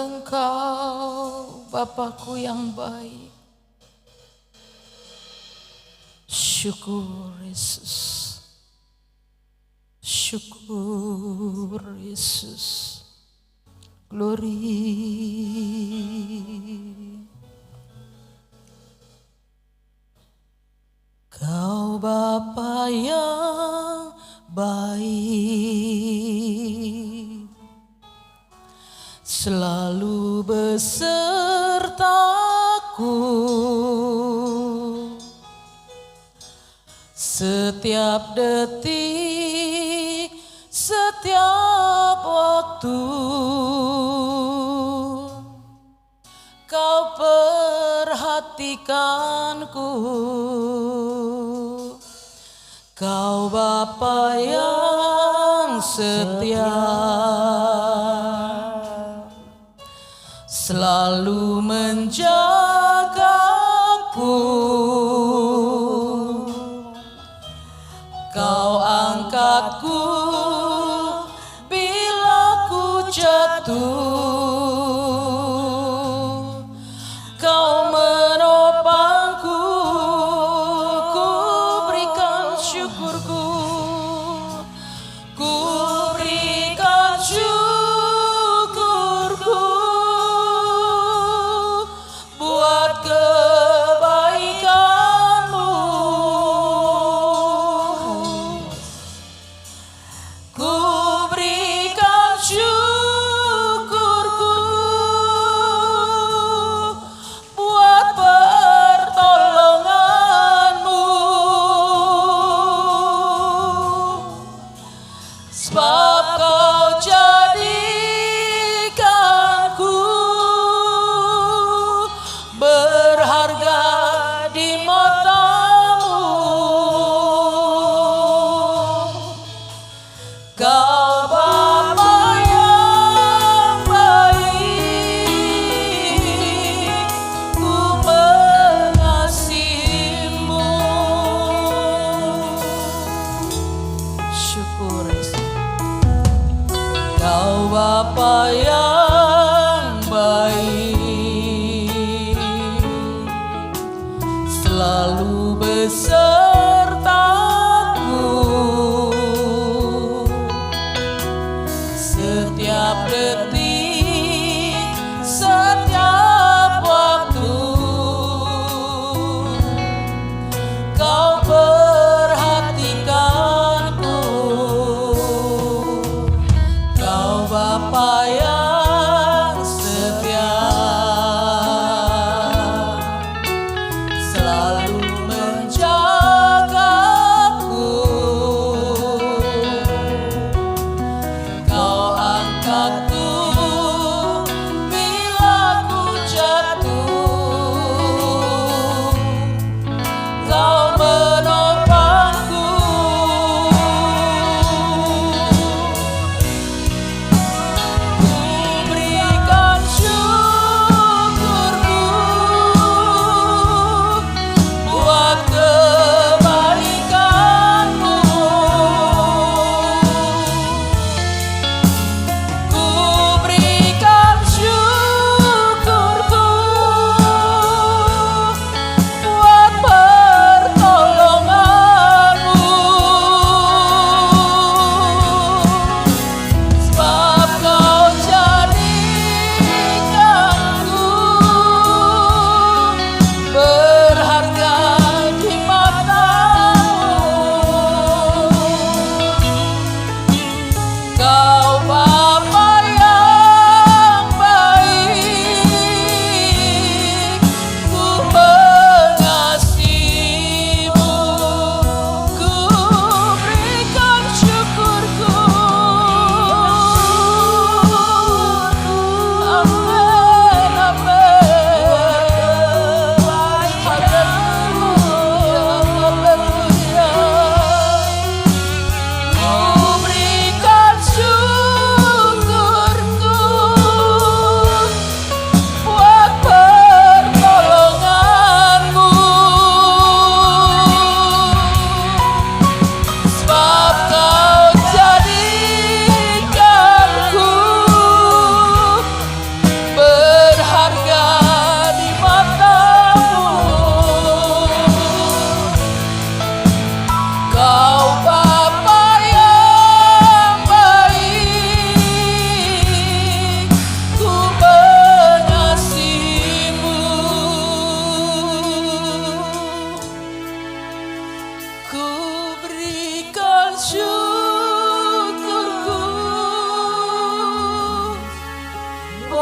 Engkau Bapakku yang baik. Syukur Yesus, syukur Yesus, glory. Kau Bapa yang baik, selalu besertaku setiap detik, setiap waktu. Kau perhatikanku, Kau Bapa yang setia, selalu menjagaku. Kau angkatku bila ku jatuh. Kau menopangku, ku berikan syukurku. Ku berikan syukurku buat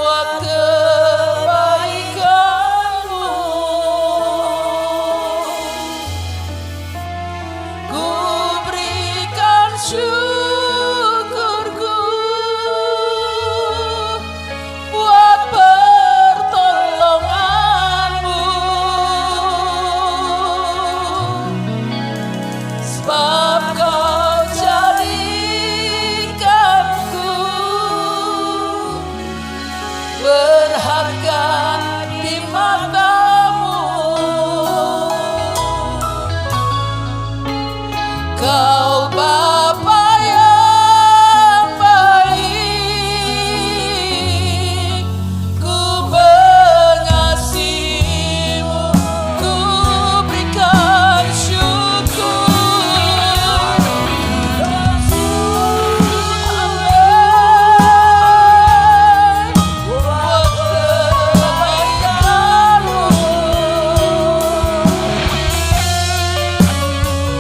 buat kebaikan-Mu. Ku berikan syukurku buat pertolongan-Mu, sebab Kau jadikanku berharga di mata-Mu. Kau Bapa yang baik, ku mengasihi-Mu, ku berikan syukur. Amin. Buat kebaikan-Mu.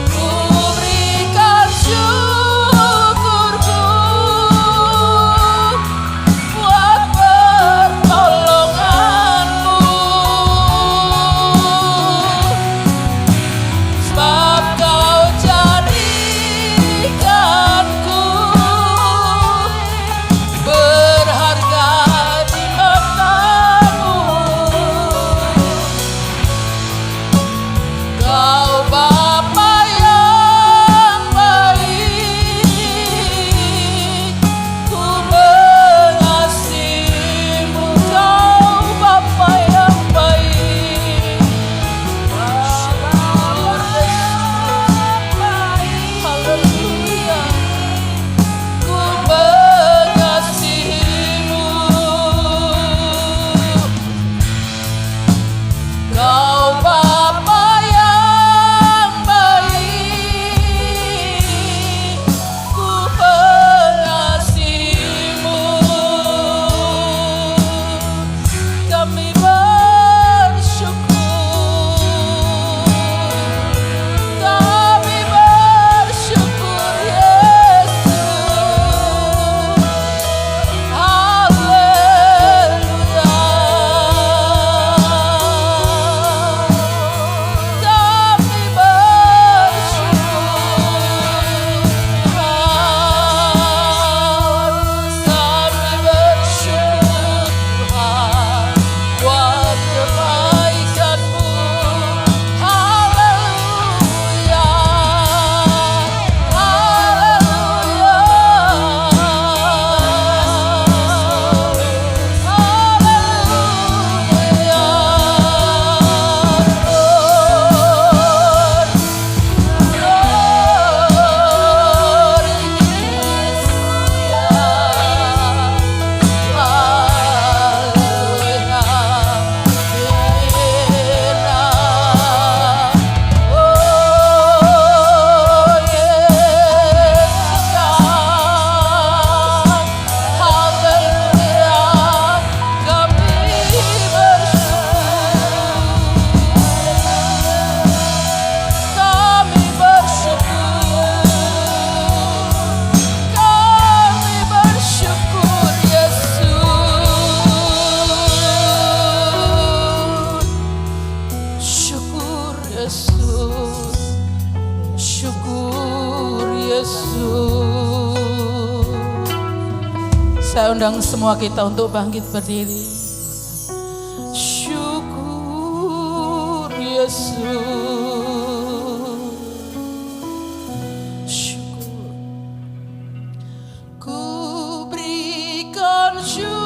Ku berikan syukurku buat pertolongan-Mu, sebab Kau jadikanku berharga di mata-Mu. Kau Bapa yang baik, ku mengasihi-Mu. Kau Bapa yang baik, syukur Yesus. Haleluya. Ku mengasihi-Mu. Kau Bapa yang baik, ku mengasihi-Mu. Kami bersyukur, Yesus. Haleluya. Kami bersyukur, Tuhan, buat kebaikan-Mu. Haleluya. Syukur Yesus. Saya undang semua kita untuk bangkit berdiri. Syukur Yesus. Syukur. Ku berikan syukurku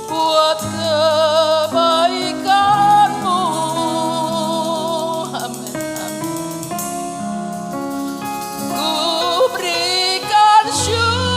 buat kebaikan-Mu. Amin, amin. Ku berikan syukurku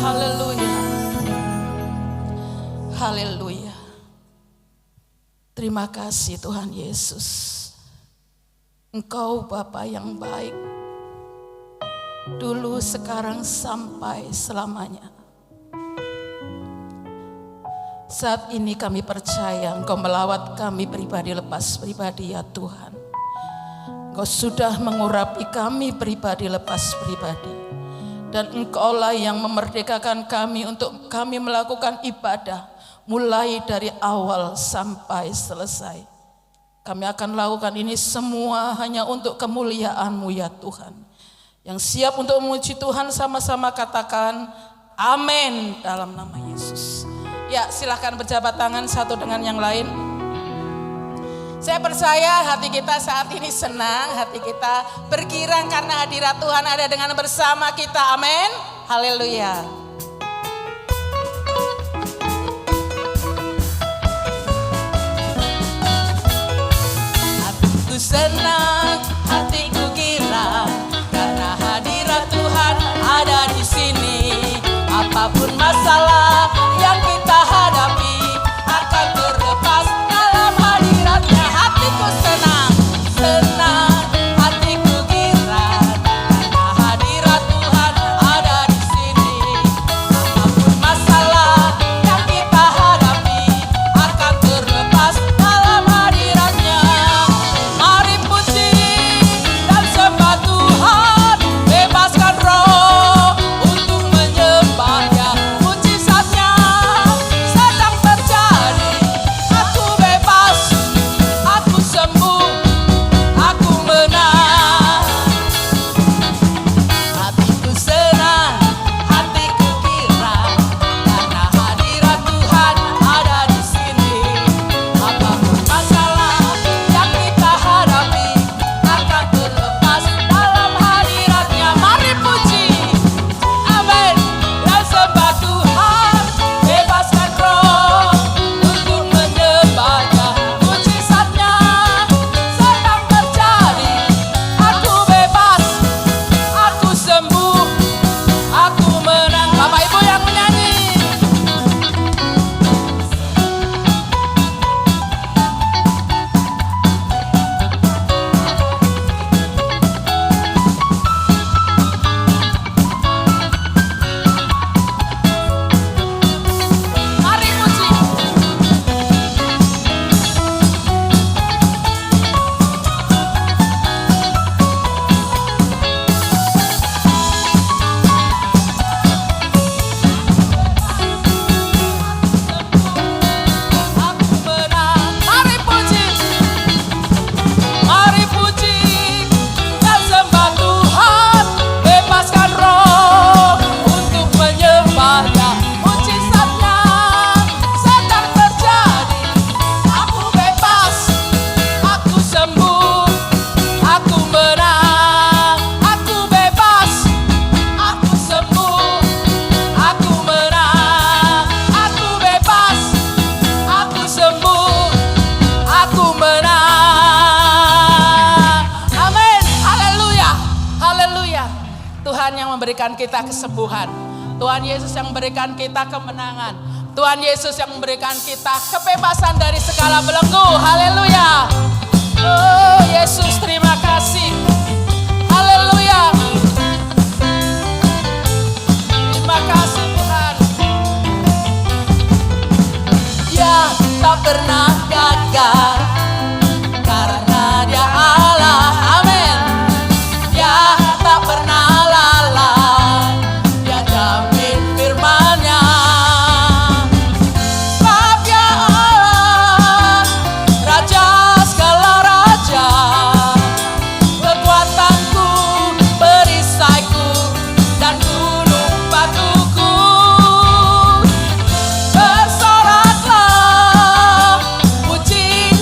Haleluya. Haleluya. Terima kasih Tuhan Yesus. Engkau Bapa yang baik. Dulu, sekarang, sampai selamanya. Saat ini kami percaya Engkau melawat kami pribadi lepas pribadi ya Tuhan. Engkau sudah mengurapi kami pribadi lepas pribadi. Dan Engkaulah yang memerdekakan kami untuk kami melakukan ibadah. Mulai dari awal sampai selesai. Kami akan lakukan ini semua hanya untuk kemuliaan-Mu ya Tuhan. Yang siap untuk memuji Tuhan sama-sama katakan amin dalam nama Yesus. Ya, silakan berjabat tangan satu dengan yang lain. Saya percaya hati kita saat ini senang, hati kita bergirang karena hadirat Tuhan ada dengan bersama kita. Amin. Haleluya. Hatiku senang, hatiku girang karena hadirat Tuhan ada di sini. Apapun masalah yang kita hadapi akan terlepas dalam hadiratnya. Hatiku senang, senang, hatiku girang karena hadirat Tuhan ada di sini. Apapun masalah yang kita hadapi akan terlepas dalam hadiratnya. Mari puji dan sembah Tuhan, bebaskan roh untuk menyembahnya. Mujizatnya sedang terjadi. Aku bebas, aku sembuh, aku menang. Hatiku senang, hatiku girang karena hadirat Tuhan ada di sini. Apapun masalah yang kita hadapi akan terlepas dalam hadiratnya. Mari puji, amin, dan sembah Tuhan, bebaskan roh untuk menyembahnya. Mujizatnya sedang terjadi. Aku bebas, aku sembuh, aku menang. Bapak Ibu yang menyanyi. Mari puji. Aku menang. Mari puji. Mari puji dan sembah Tuhan, bebaskan roh untuk menyembahnya. Mujizatnya sedang terjadi. Aku bebas, aku sembuh, aku menang. Aku bebas, aku sembuh, aku menang. Aku bebas, aku sembuh, aku menang. Amin. Haleluya. Haleluya. Tuhan yang memberikan kita kesembuhan. Tuhan Yesus yang memberikan kita kemenangan. Tuhan Yesus yang memberikan kita kebebasan dari segala belenggu. Haleluya. Oh Yesus, terima kasih. Haleluya. Terima kasih Tuhan. Dia tak pernah gagal karena Dia Allah. Amin. Dia tak pernah lalai. Dia jamin firman-Nya. Sebab Dia Allah, Raja segala raja. Kekuatanku, perisaiku, dan gunung batuku. Bersoraklah, puji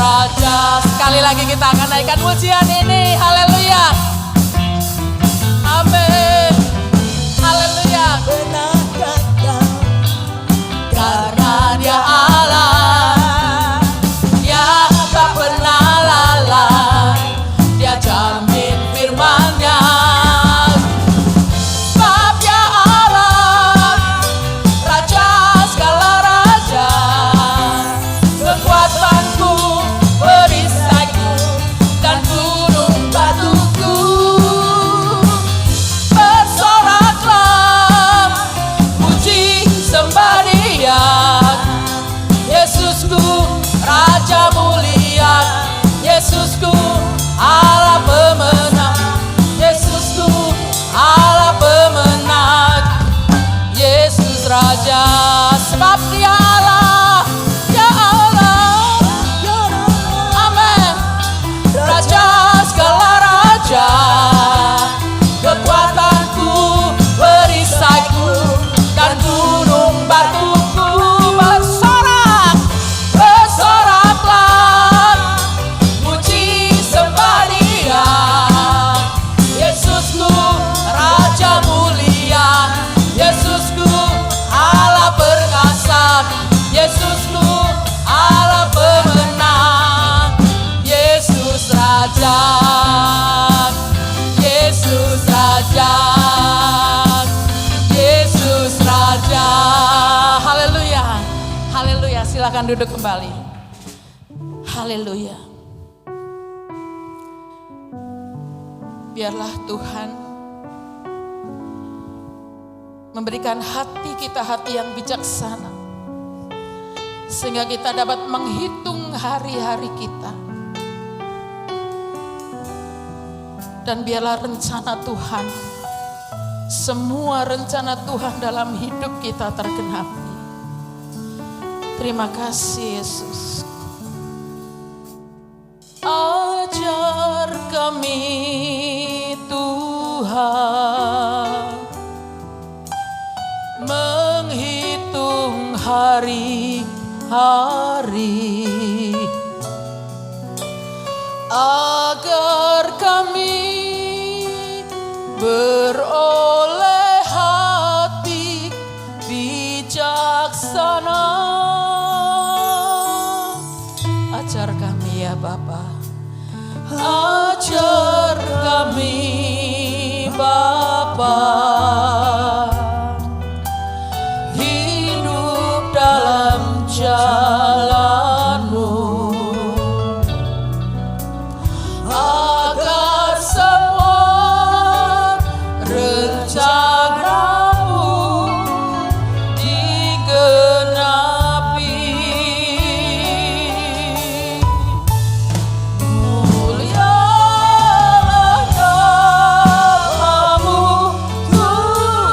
Raja. Sekali lagi kita akan naikkan pujian ini. Haleluya. Amin. Haleluya. Karena Dia Allah yang tak pernah lalai, Dia jamin firman-Nya. Sebab Dia Allah, Raja segala raja, kekuatanku, perisaiku, dan gunung batuku. Bersoraklah, puji sembah Dia, Yesusku Raja mulia, Yesusku Allah pemenang, Yesusku Allah pemenang, Yesus Raja. Sebab Dia Allah, Dia Allah, amin. Raja segala raja, kekuatanku, perisaiku, dan gunung batuku. Bersorak, bersoraklah, puji sembah Dia, Yesusku Raja mulia, Yesusku Allah perkasa, Yesusku Allah pemenang, Yesus Raja, Yesus Raja, Yesus Raja. Haleluya, haleluya. Silakan duduk kembali. Haleluya. Biarlah Tuhan memberikan hati kita hati yang bijaksana, sehingga kita dapat menghitung hari-hari kita. Dan biarlah rencana Tuhan, semua rencana Tuhan dalam hidup kita tergenapi. Terima kasih Yesus. Ajar kami Tuhan menghitung hari-hari, agar kami beroleh hati bijaksana. Ajar kami ya Bapa, ajar kami Bapa, hidup dalam jalan-Mu, agar semua rencana-Mu digenapi. Mulialah nama-Mu Tuhan.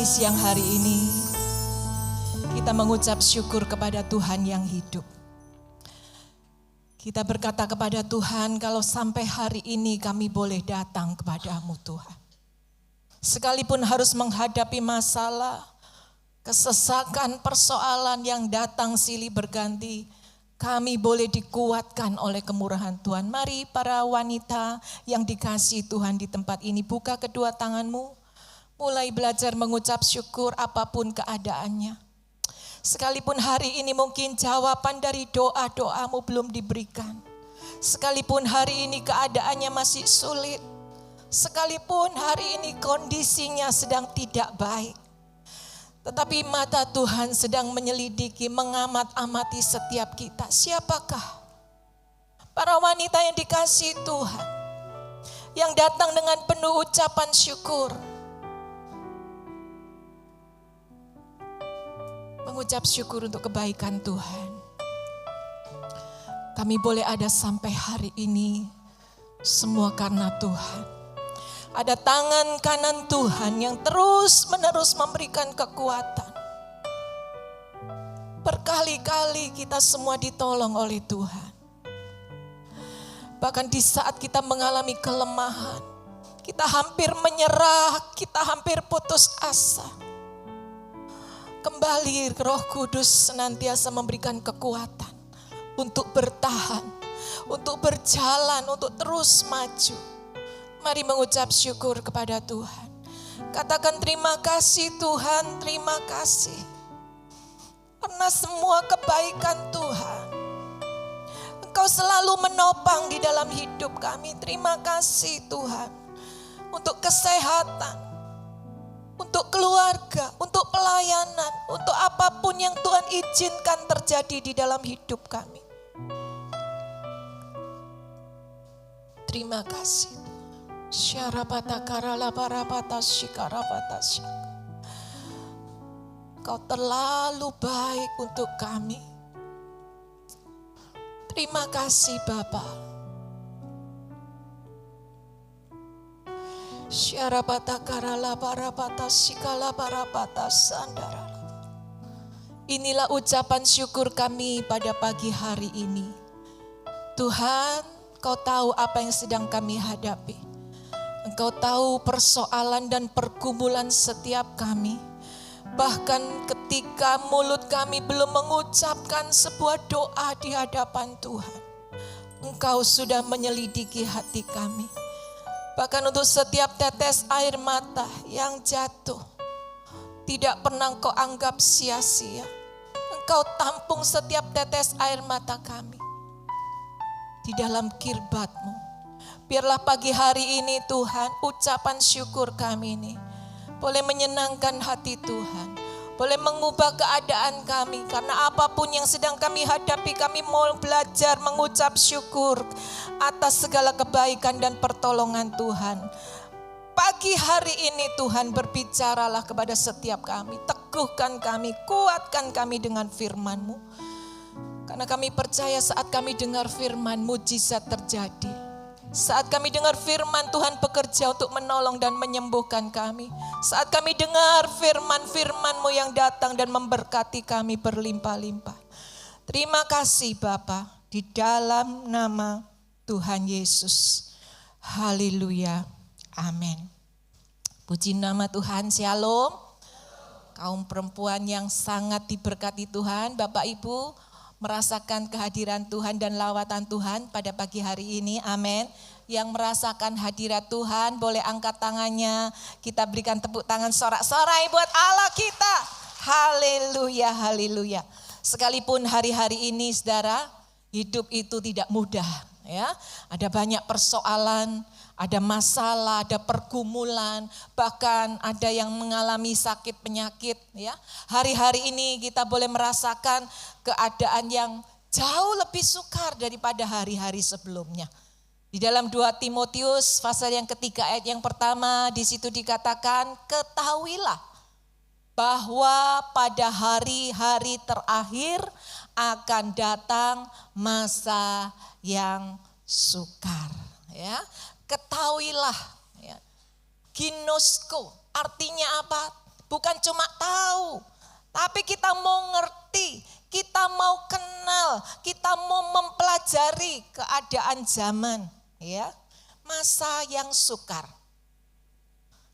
Mari siang hari ini kita mengucap syukur kepada Tuhan yang hidup. Kita berkata kepada Tuhan, kalau sampai hari ini kami boleh datang kepadamu Tuhan. Sekalipun harus menghadapi masalah, kesesakan, persoalan yang datang silih berganti, kami boleh dikuatkan oleh kemurahan Tuhan. Mari para wanita yang dikasihi Tuhan di tempat ini, buka kedua tanganmu. Mulai belajar mengucap syukur apapun keadaannya. Sekalipun hari ini mungkin jawaban dari doa-doamu belum diberikan. Sekalipun hari ini keadaannya masih sulit. Sekalipun hari ini kondisinya sedang tidak baik. Tetapi mata Tuhan sedang menyelidiki, mengamat-amati setiap kita. Siapakah para wanita yang dikasihi Tuhan, yang datang dengan penuh ucapan syukur, mengucap syukur untuk kebaikan Tuhan. Kami boleh ada sampai hari ini, semua karena Tuhan. Ada tangan kanan Tuhan yang terus-menerus memberikan kekuatan. Berkali-kali kita semua ditolong oleh Tuhan. Bahkan di saat kita mengalami kelemahan, kita hampir menyerah, kita hampir putus asa. Kembali Roh Kudus senantiasa memberikan kekuatan untuk bertahan, untuk berjalan, untuk terus maju. Mari mengucap syukur kepada Tuhan. Katakan terima kasih Tuhan, terima kasih. Karena semua kebaikan Tuhan, Engkau selalu menopang di dalam hidup kami. Terima kasih Tuhan untuk kesehatan, untuk keluarga, untuk pelayanan, untuk apapun yang Tuhan izinkan terjadi di dalam hidup kami. Terima kasih. Kau terlalu baik untuk kami. Terima kasih Bapa. Inilah ucapan syukur kami pada pagi hari ini. Tuhan, Kau tahu apa yang sedang kami hadapi. Engkau tahu persoalan dan pergumulan setiap kami. Bahkan ketika mulut kami belum mengucapkan sebuah doa di hadapan Tuhan, Engkau sudah menyelidiki hati kami. Bahkan untuk setiap tetes air mata yang jatuh, tidak pernah Engkau anggap sia-sia. Engkau tampung setiap tetes air mata kami di dalam kirbat-Mu. Biarlah pagi hari ini Tuhan, ucapan syukur kami ini boleh menyenangkan hati Tuhan, boleh mengubah keadaan kami. Karena apapun yang sedang kami hadapi, kami mau belajar mengucap syukur atas segala kebaikan dan pertolongan Tuhan. Pagi hari ini Tuhan, berbicaralah kepada setiap kami, teguhkan kami, kuatkan kami dengan firman-Mu. Karena kami percaya saat kami dengar firman, mujizat terjadi. Saat kami dengar firman, Tuhan bekerja untuk menolong dan menyembuhkan kami. Saat kami dengar firman-firman-Mu yang datang dan memberkati kami berlimpah-limpah. Terima kasih Bapa, di dalam nama Tuhan Yesus. Haleluya. Amin. Puji nama Tuhan. Shalom. Kaum perempuan yang sangat diberkati Tuhan, Bapak Ibu merasakan kehadiran Tuhan dan lawatan Tuhan pada pagi hari ini. Amin. Yang merasakan hadirat Tuhan boleh angkat tangannya. Kita berikan tepuk tangan sorak-sorai buat Allah kita. Haleluya, haleluya. Sekalipun hari-hari ini saudara, hidup itu tidak mudah, ya. Ada banyak persoalan, ada masalah, ada pergumulan, bahkan ada yang mengalami sakit penyakit, ya. Hari-hari ini kita boleh merasakan keadaan yang jauh lebih sukar daripada hari-hari sebelumnya. Di dalam 2 Timotius pasal yang ketiga ayat yang pertama, di situ dikatakan, ketahuilah bahwa pada hari-hari terakhir akan datang masa yang sukar, ya. Ketahuilah, ya. Ginosko artinya apa? bukan cuma tahu, tapi kita mau ngerti, kita mau kenal, kita mau mempelajari keadaan zaman, ya. Masa yang sukar.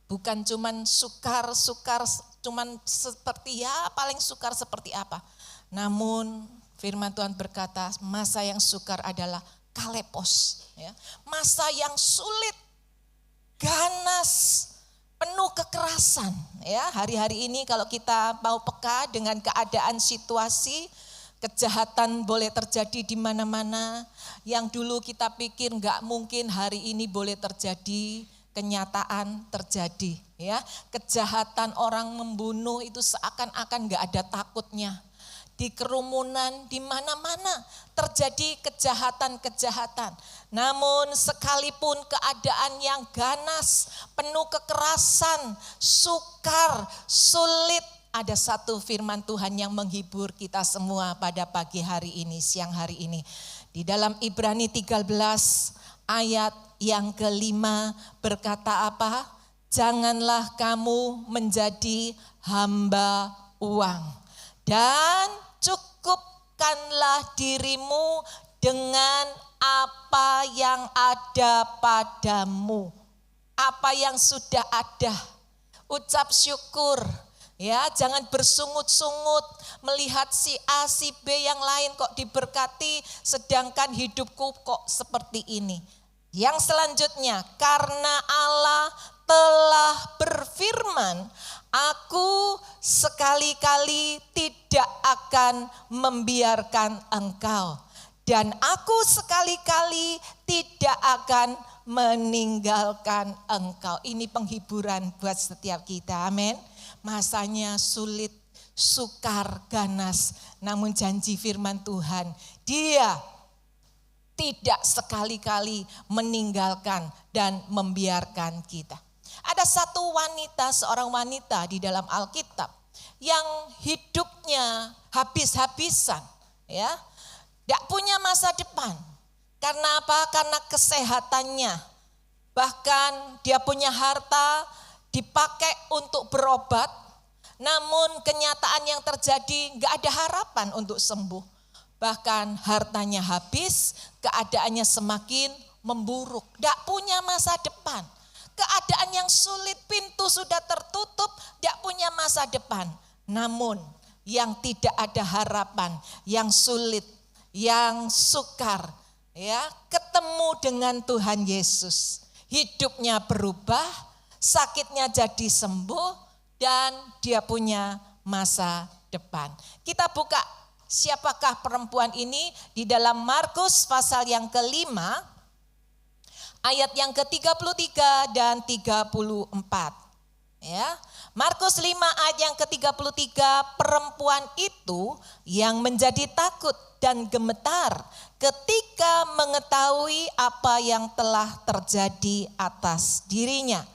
Bukan cuman sukar cuman seperti ya paling sukar seperti apa. Namun firman Tuhan berkata masa yang sukar adalah kalepos, ya. Masa yang sulit, ganas, penuh kekerasan, ya. Hari-hari ini kalau kita mau peka dengan keadaan situasi, kejahatan boleh terjadi di mana-mana. Yang dulu kita pikir enggak mungkin, hari ini boleh terjadi, kenyataan terjadi, ya. Kejahatan orang membunuh itu seakan-akan enggak ada takutnya. Di kerumunan, di mana-mana terjadi kejahatan-kejahatan. Namun sekalipun keadaan yang ganas, penuh kekerasan, sukar, sulit, ada satu firman Tuhan yang menghibur kita semua pada pagi hari ini, siang hari ini. Di dalam Ibrani 13 ayat yang kelima berkata apa? Janganlah kamu menjadi hamba uang dan cukupkanlah dirimu dengan apa yang ada padamu. Apa yang sudah ada. Ucap syukur. Ya, jangan bersungut-sungut melihat si A, si B yang lain kok diberkati, sedangkan hidupku kok seperti ini. Yang selanjutnya, karena Allah telah berfirman, aku sekali-kali tidak akan membiarkan engkau, dan aku sekali-kali tidak akan meninggalkan engkau. Ini penghiburan buat setiap kita, amin. Masanya sulit, sukar, ganas, namun janji firman Tuhan, Dia tidak sekali-kali meninggalkan dan membiarkan kita. Ada satu wanita, seorang wanita di dalam Alkitab yang hidupnya habis-habisan, ya, tidak punya masa depan. Karena apa? Karena kesehatannya. Bahkan dia punya harta dipakai untuk berobat, namun kenyataan yang terjadi nggak ada harapan untuk sembuh. Bahkan hartanya habis, keadaannya semakin memburuk, nggak punya masa depan. Keadaan yang sulit, pintu sudah tertutup, tidak punya masa depan. Namun yang tidak ada harapan, yang sulit, yang sukar, ya, ketemu dengan Tuhan Yesus. Hidupnya berubah, sakitnya jadi sembuh, dan dia punya masa depan. Kita buka siapakah perempuan ini di dalam Markus pasal yang kelima, ayat yang ke-33 dan 34. Ya, Markus 5 ayat yang ke-33, perempuan itu yang menjadi takut dan gemetar ketika mengetahui apa yang telah terjadi atas dirinya.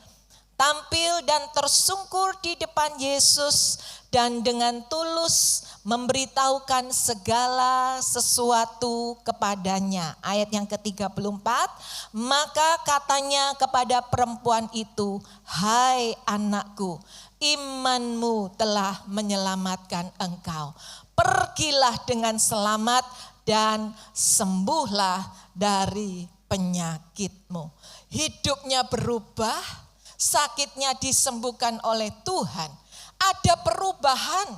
Tampil dan tersungkur di depan Yesus dan dengan tulus memberitahukan segala sesuatu kepadanya. Ayat yang ke-34, maka katanya kepada perempuan itu, hai anakku, imanmu telah menyelamatkan engkau. Pergilah dengan selamat dan sembuhlah dari penyakitmu. Hidupnya berubah, sakitnya disembuhkan oleh Tuhan. Ada perubahan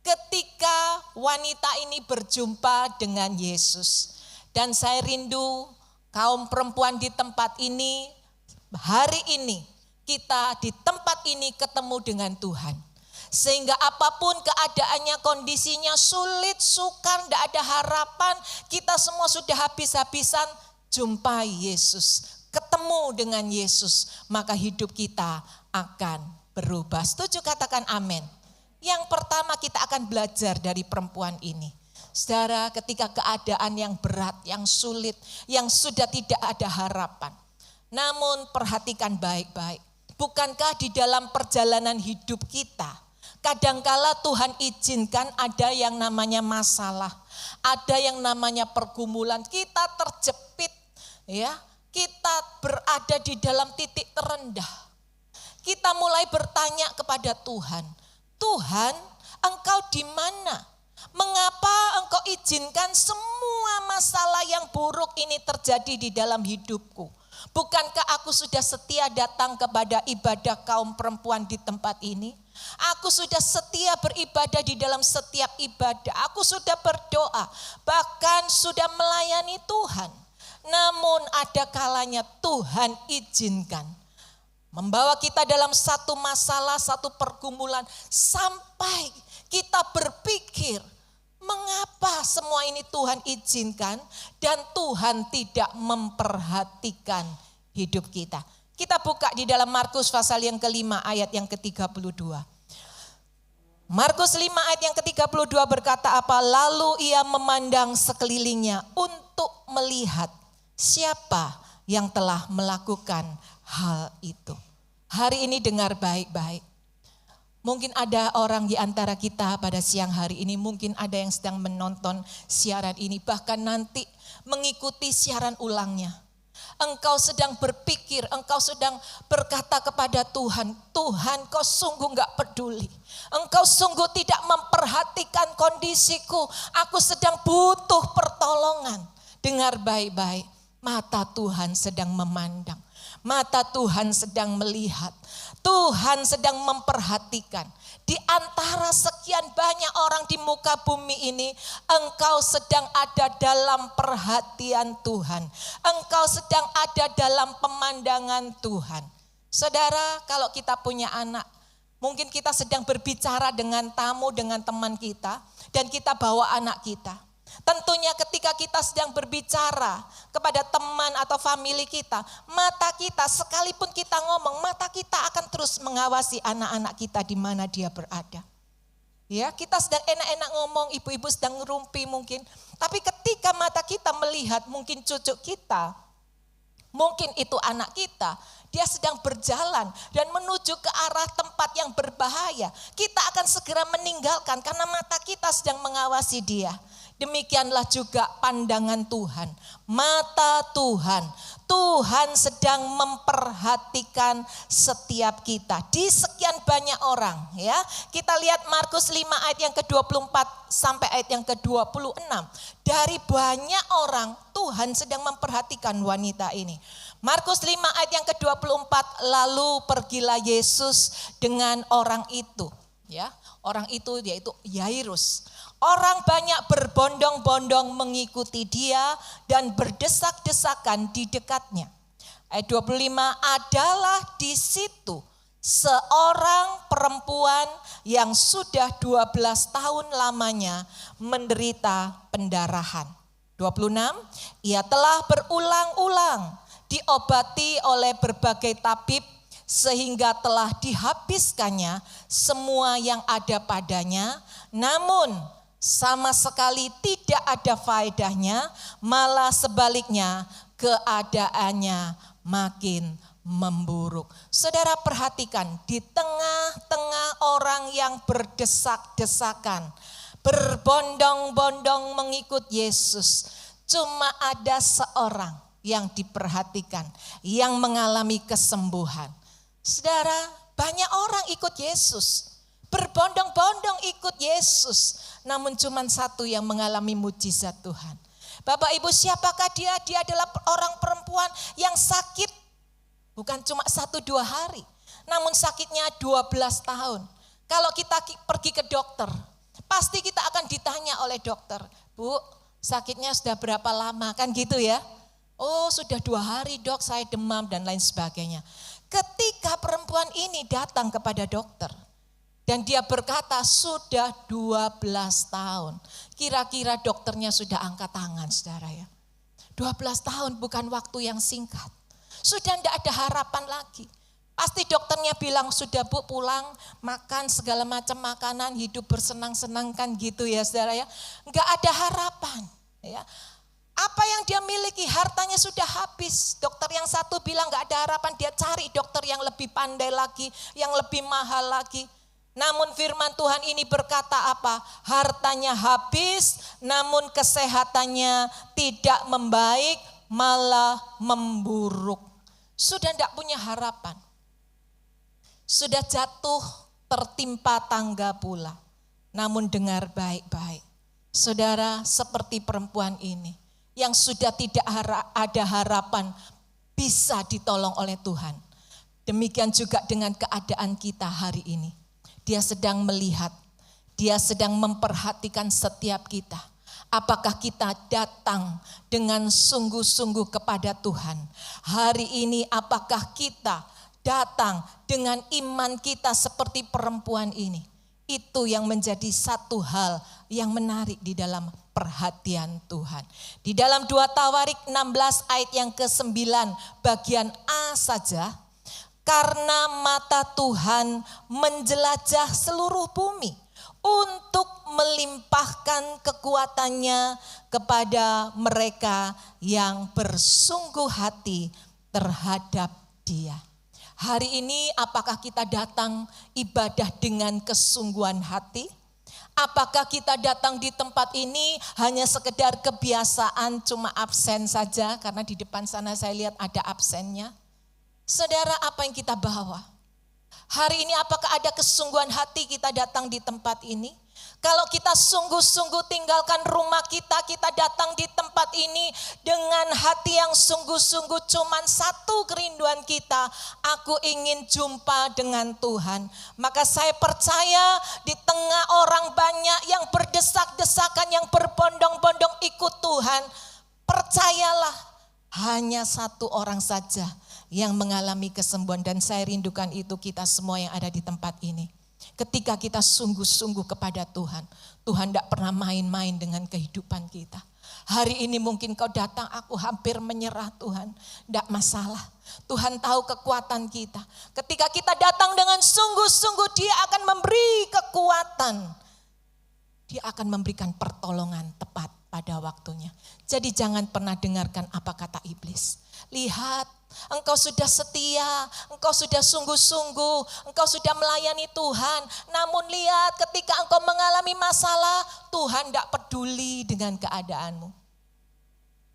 ketika wanita ini berjumpa dengan Yesus. Dan saya rindu kaum perempuan di tempat ini, hari ini kita di tempat ini ketemu dengan Tuhan. Sehingga apapun keadaannya, kondisinya sulit, sukar, tidak ada harapan, kita semua sudah habis-habisan, jumpai Yesus. Ketemu dengan Yesus, maka hidup kita akan berubah. Setuju, katakan amin. Yang pertama kita akan belajar dari perempuan ini. Saudara, ketika keadaan yang berat, yang sulit, yang sudah tidak ada harapan. Namun perhatikan baik-baik. Bukankah di dalam perjalanan hidup kita, kadangkala Tuhan izinkan ada yang namanya masalah, ada yang namanya pergumulan, kita terjepit, ya. Kita berada di dalam titik terendah. kita mulai bertanya kepada Tuhan, Tuhan, Engkau di mana? Mengapa Engkau izinkan semua masalah yang buruk ini terjadi di dalam hidupku? Bukankah aku sudah setia datang kepada ibadah kaum perempuan di tempat ini? Aku sudah setia beribadah di dalam setiap ibadah. Aku sudah berdoa, bahkan sudah melayani Tuhan. Namun ada kalanya Tuhan izinkan membawa kita dalam satu masalah, satu pergumulan, sampai kita berpikir, mengapa semua ini Tuhan izinkan dan Tuhan tidak memperhatikan hidup kita. Kita buka di dalam Markus pasal yang kelima ayat yang ke-32. Markus 5 ayat yang ke-32 berkata apa? Lalu ia memandang sekelilingnya untuk melihat siapa yang telah melakukan hal itu. Hari ini dengar baik-baik. Mungkin ada orang di antara kita pada siang hari ini, mungkin ada yang sedang menonton siaran ini, bahkan nanti mengikuti siaran ulangnya. Engkau sedang berpikir, engkau sedang berkata kepada Tuhan, Tuhan kau sungguh gak peduli. Engkau sungguh tidak memperhatikan kondisiku, aku sedang butuh pertolongan. Dengar baik-baik, mata Tuhan sedang memandang. Mata Tuhan sedang melihat, Tuhan sedang memperhatikan. Di antara sekian banyak orang di muka bumi ini, engkau sedang ada dalam perhatian Tuhan. Engkau sedang ada dalam pemandangan Tuhan. Saudara, kalau kita punya anak, mungkin kita sedang berbicara dengan tamu, dengan teman kita, dan kita bawa anak kita. Tentunya ketika kita sedang berbicara kepada teman atau famili kita, mata kita sekalipun kita ngomong, mata kita akan terus mengawasi anak-anak kita di mana dia berada. Ya, kita sedang enak-enak ngomong, ibu-ibu sedang ngerumpi mungkin, tapi ketika mata kita melihat mungkin cucu kita, mungkin itu anak kita, dia sedang berjalan dan menuju ke arah tempat yang berbahaya, kita akan segera meninggalkan karena mata kita sedang mengawasi dia. Demikianlah juga pandangan Tuhan, mata Tuhan. Tuhan sedang memperhatikan setiap kita di sekian banyak orang, ya. Kita lihat Markus 5 ayat yang ke-24 sampai ayat yang ke-26. Dari banyak orang Tuhan sedang memperhatikan wanita ini. Markus 5 ayat yang ke-24, lalu pergilah Yesus dengan orang itu, ya. Orang itu yaitu Yairus. Orang banyak berbondong-bondong mengikuti dia dan berdesak-desakan di dekatnya. Ayat 25, adalah di situ seorang perempuan yang sudah 12 tahun lamanya menderita pendarahan. 26, ia telah berulang-ulang diobati oleh berbagai tabib sehingga telah dihabiskannya semua yang ada padanya, namun sama sekali tidak ada faedahnya, malah sebaliknya keadaannya makin memburuk. Saudara perhatikan, di tengah-tengah orang yang berdesak-desakan, berbondong-bondong mengikut Yesus, cuma ada seorang yang diperhatikan, yang mengalami kesembuhan. Saudara, banyak orang ikut Yesus, berbondong-bondong ikut Yesus, namun cuma satu yang mengalami mujizat Tuhan. Bapak Ibu, siapakah dia? Dia adalah orang perempuan yang sakit bukan cuma 1-2 hari, namun sakitnya 12 tahun. Kalau kita pergi ke dokter, pasti kita akan ditanya oleh dokter, Bu, sakitnya sudah berapa lama? Kan gitu ya. Oh, sudah 2 hari dok, saya demam dan lain sebagainya. Ketika perempuan ini datang kepada dokter, dan dia berkata sudah 12 tahun. Kira-kira dokternya sudah angkat tangan, saudara ya. 12 tahun bukan waktu yang singkat. Sudah tidak ada harapan lagi. Pasti dokternya bilang, sudah Bu pulang, makan segala macam makanan, hidup bersenang-senang kan gitu ya saudara ya. Enggak ada harapan ya. Apa yang dia miliki, hartanya sudah habis. Dokter yang satu bilang enggak ada harapan, dia cari dokter yang lebih pandai lagi, yang lebih mahal lagi. Namun firman Tuhan ini berkata apa? Hartanya habis, namun kesehatannya tidak membaik, malah memburuk. Sudah tidak punya harapan. sudah jatuh tertimpa tangga pula. Namun dengar baik-baik, saudara, seperti perempuan ini yang sudah tidak ada harapan bisa ditolong oleh Tuhan. Demikian juga dengan keadaan kita hari ini. Dia sedang melihat, dia sedang memperhatikan setiap kita. Apakah kita datang dengan sungguh-sungguh kepada Tuhan? Hari ini apakah kita datang dengan iman kita seperti perempuan ini? Itu yang menjadi satu hal yang menarik di dalam perhatian Tuhan. Di dalam 2 Tawarik 16 ayat yang ke-9 bagian A saja. Karena mata Tuhan menjelajah seluruh bumi untuk melimpahkan kekuatannya kepada mereka yang bersungguh hati terhadap Dia. Hari ini apakah kita datang ibadah dengan kesungguhan hati? Apakah kita datang di tempat ini hanya sekedar kebiasaan cuma absen saja? Karena di depan sana saya lihat ada absennya. Saudara, apa yang kita bawa? Hari ini apakah ada kesungguhan hati kita datang di tempat ini? Kalau kita sungguh-sungguh tinggalkan rumah kita, kita datang di tempat ini dengan hati yang sungguh-sungguh, cuman satu kerinduan kita, aku ingin jumpa dengan Tuhan. Maka saya percaya di tengah orang banyak yang berdesak-desakan, yang berbondong-bondong ikut Tuhan, percayalah hanya satu orang saja yang mengalami kesembuhan, dan saya rindukan itu kita semua yang ada di tempat ini. Ketika kita sungguh-sungguh kepada Tuhan, Tuhan tidak pernah main-main dengan kehidupan kita. Hari ini mungkin kau datang, aku hampir menyerah Tuhan. Tidak masalah, Tuhan tahu kekuatan kita. Ketika kita datang dengan sungguh-sungguh, Dia akan memberi kekuatan. Dia akan memberikan pertolongan tepat pada waktunya. Jadi jangan pernah dengarkan apa kata iblis. Lihat, engkau sudah setia, engkau sudah sungguh-sungguh, engkau sudah melayani Tuhan. Namun lihat, ketika engkau mengalami masalah, Tuhan tidak peduli dengan keadaanmu.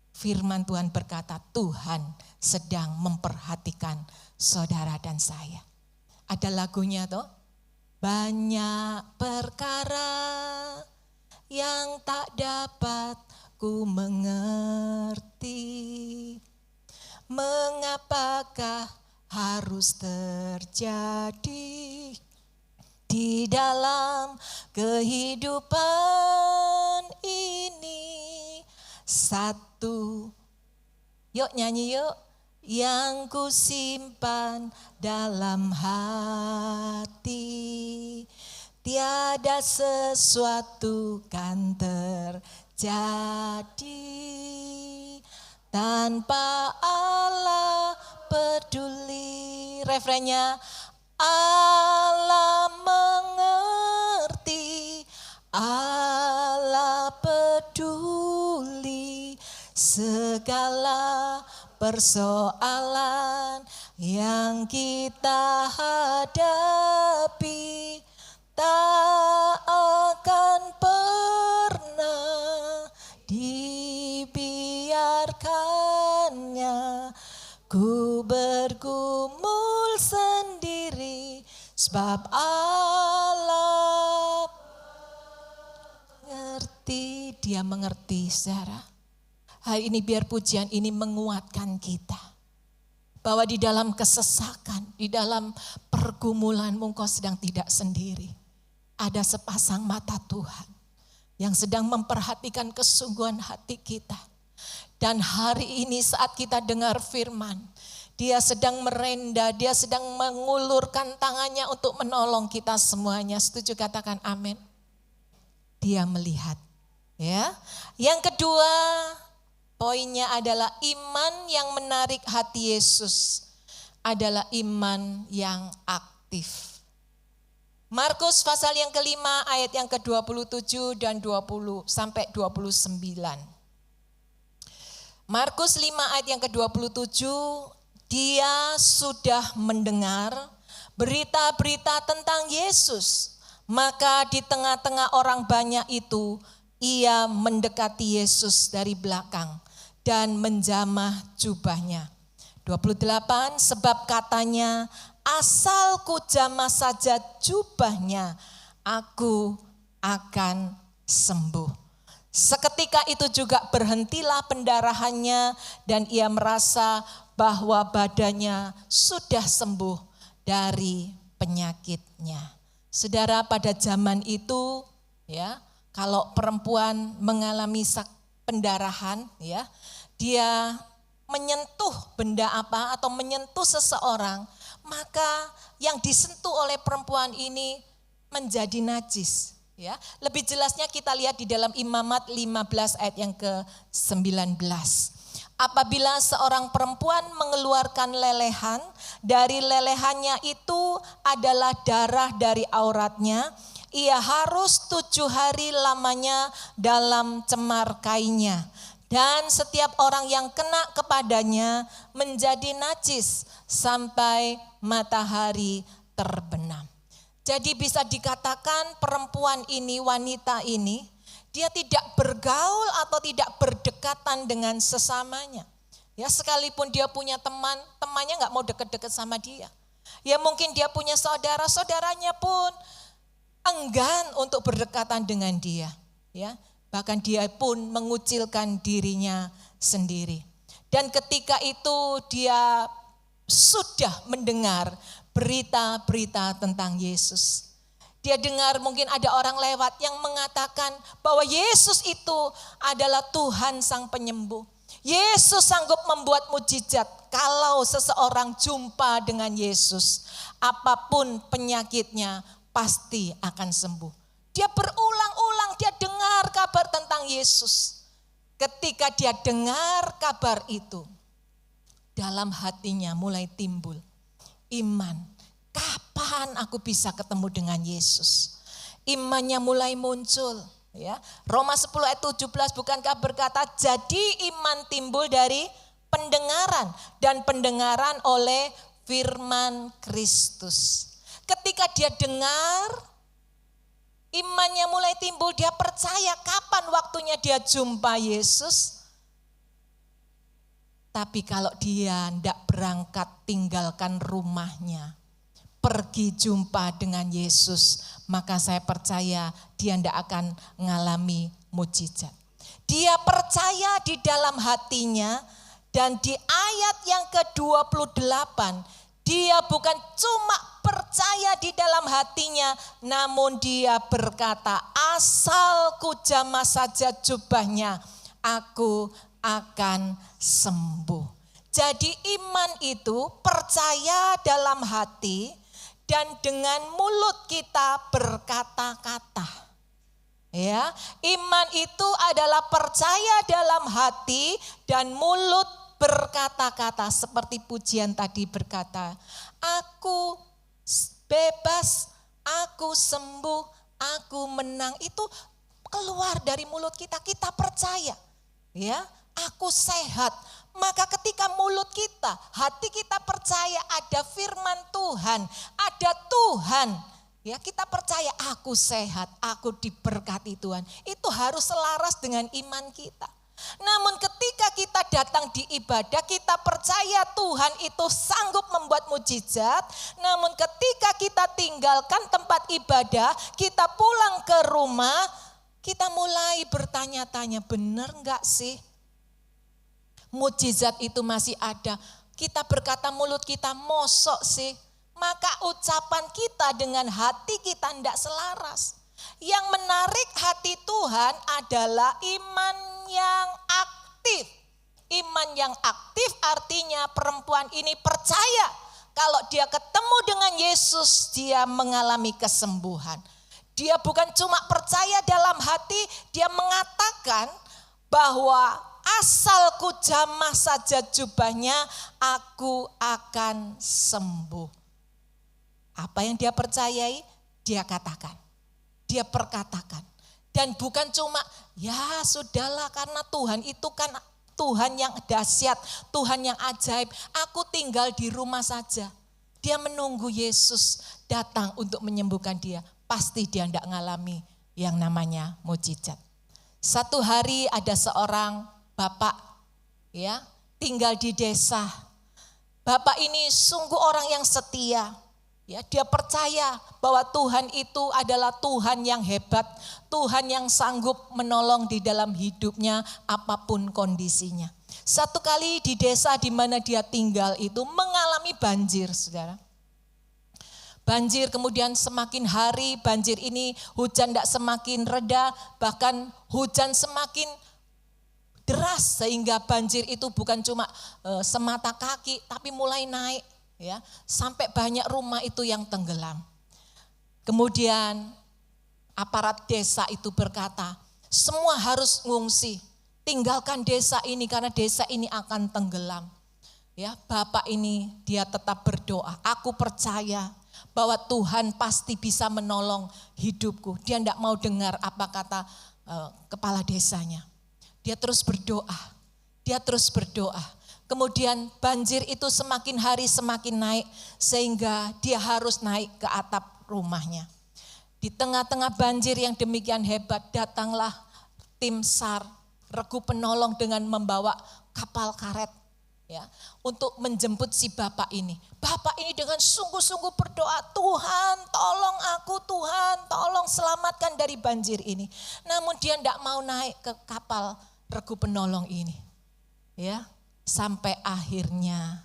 Firman Tuhan berkata, Tuhan sedang memperhatikan saudara dan saya. Ada lagunya toh? Banyak perkara yang tak dapat ku mengerti. Mengapakah harus terjadi di dalam kehidupan ini? Satu, yuk nyanyi yuk. Yang ku simpan dalam hati, tiada sesuatu kan terjadi tanpa Allah peduli. Refrennya, Allah mengerti, Allah peduli segala persoalan yang kita hadapi. Tak akan pernah dibiarkannya ku bergumul sendiri, sebab Allah mengerti. Dia mengerti, saudara. Hari ini biar pujian ini menguatkan kita. Bahwa di dalam kesesakan, di dalam pergumulanmu engkau sedang tidak sendiri. Ada sepasang mata Tuhan yang sedang memperhatikan kesungguhan hati kita. Dan hari ini saat kita dengar firman, Dia sedang merendah, Dia sedang mengulurkan tangannya untuk menolong kita semuanya. Setuju, katakan amin. Dia melihat. Ya. Yang kedua, poinnya adalah iman yang menarik hati Yesus adalah iman yang aktif. Markus pasal yang kelima ayat yang ke-27 dan 20 sampai 29. Markus 5 ayat yang ke-27, dia sudah mendengar berita-berita tentang Yesus. Maka di tengah-tengah orang banyak itu, ia mendekati Yesus dari belakang dan menjamah jubahnya. 28, sebab katanya, asal ku jamah saja jubahnya, aku akan sembuh. Seketika itu juga berhentilah pendarahannya dan ia merasa bahwa badannya sudah sembuh dari penyakitnya. Saudara, pada zaman itu ya, kalau perempuan mengalami pendarahan ya, dia menyentuh benda apa atau menyentuh seseorang, maka yang disentuh oleh perempuan ini menjadi najis. Ya, lebih jelasnya kita lihat di dalam Imamat 15 ayat yang ke-19. Apabila seorang perempuan mengeluarkan lelehan, dari lelehannya itu adalah darah dari auratnya, ia harus 7 hari lamanya dalam cemar kainnya. Dan setiap orang yang kena kepadanya menjadi najis sampai matahari terbenam. Jadi bisa dikatakan perempuan ini, wanita ini, dia tidak bergaul atau tidak berdekatan dengan sesamanya. Ya, sekalipun dia punya teman, temannya nggak mau dekat-dekat sama dia. Ya mungkin dia punya saudara, saudaranya pun enggan untuk berdekatan dengan dia. Ya, bahkan dia pun mengucilkan dirinya sendiri. Dan ketika itu dia sudah mendengar berita-berita tentang Yesus. Dia dengar mungkin ada orang lewat yang mengatakan bahwa Yesus itu adalah Tuhan Sang Penyembuh. Yesus sanggup membuat mujizat kalau seseorang jumpa dengan Yesus. Apapun penyakitnya pasti akan sembuh. Dia berulang-ulang dia dengar kabar tentang Yesus. Ketika dia dengar kabar itu, dalam hatinya mulai timbul iman. Kapan aku bisa ketemu dengan Yesus? Imannya mulai muncul. Ya, Roma 10 ayat 17 bukankah berkata, jadi iman timbul dari pendengaran dan pendengaran oleh firman Kristus. Ketika dia dengar, imannya mulai timbul, dia percaya kapan waktunya dia jumpa Yesus. Tapi kalau dia tidak berangkat tinggalkan rumahnya, pergi jumpa dengan Yesus, maka saya percaya dia tidak akan mengalami mujizat. Dia percaya di dalam hatinya dan di ayat yang ke-28, dia bukan cuma percaya di dalam hatinya, namun dia berkata, asal ku jamah saja jubahnya, aku akan sembuh. Jadi iman itu percaya dalam hati dan dengan mulut kita berkata-kata. Ya, iman itu adalah percaya dalam hati dan mulut berkata-kata. Seperti pujian tadi berkata, aku bebas, aku sembuh, aku menang. Itu keluar dari mulut kita, kita percaya. Ya, aku sehat. Maka ketika mulut kita, hati kita percaya ada firman Tuhan, ada Tuhan. Ya, kita percaya aku sehat, aku diberkati Tuhan. Itu harus selaras dengan iman kita. Namun ketika kita datang di ibadah, kita percaya Tuhan itu sanggup membuat mujizat. Namun ketika kita tinggalkan tempat ibadah, kita pulang ke rumah, kita mulai bertanya-tanya, benar enggak sih? Mujizat itu masih ada. Kita berkata mulut kita mosok sih. Maka ucapan kita dengan hati kita tidak selaras. Yang menarik hati Tuhan adalah iman yang aktif. Iman yang aktif artinya perempuan ini percaya kalau dia ketemu dengan Yesus, dia mengalami kesembuhan. Dia bukan cuma percaya dalam hati, dia mengatakan bahwa asal ku jamah saja jubahnya, aku akan sembuh. Apa yang dia percayai, dia katakan. Dia perkatakan. Dan bukan cuma, ya sudahlah karena Tuhan itu kan Tuhan yang dahsyat, Tuhan yang ajaib. Aku tinggal di rumah saja. Dia menunggu Yesus datang untuk menyembuhkan dia. Pasti dia tidak mengalami yang namanya mujizat. Satu hari ada seorang bapak ya tinggal di desa. Bapak ini sungguh orang yang setia. Ya, dia percaya bahwa Tuhan itu adalah Tuhan yang hebat, Tuhan yang sanggup menolong di dalam hidupnya apapun kondisinya. Satu kali di desa di mana dia tinggal itu mengalami banjir, saudara. Banjir kemudian semakin hari banjir ini hujan tidak semakin reda, bahkan hujan semakin deras sehingga banjir itu bukan cuma semata kaki tapi mulai naik. Ya, sampai banyak rumah itu yang tenggelam. Kemudian aparat desa itu berkata, semua harus ngungsi, tinggalkan desa ini karena desa ini akan tenggelam. Ya, Bapak ini dia tetap berdoa, aku percaya bahwa Tuhan pasti bisa menolong hidupku. Dia tidak mau dengar apa kata kepala desanya. Dia terus berdoa, dia terus berdoa. Kemudian banjir itu semakin hari semakin naik sehingga dia harus naik ke atap rumahnya. Di tengah-tengah banjir yang demikian hebat datanglah tim SAR, regu penolong dengan membawa kapal karet ya untuk menjemput si bapak ini. Bapak ini dengan sungguh-sungguh berdoa, Tuhan tolong aku, Tuhan tolong selamatkan dari banjir ini. Namun dia tidak mau naik ke kapal regu penolong ini. Ya. Sampai akhirnya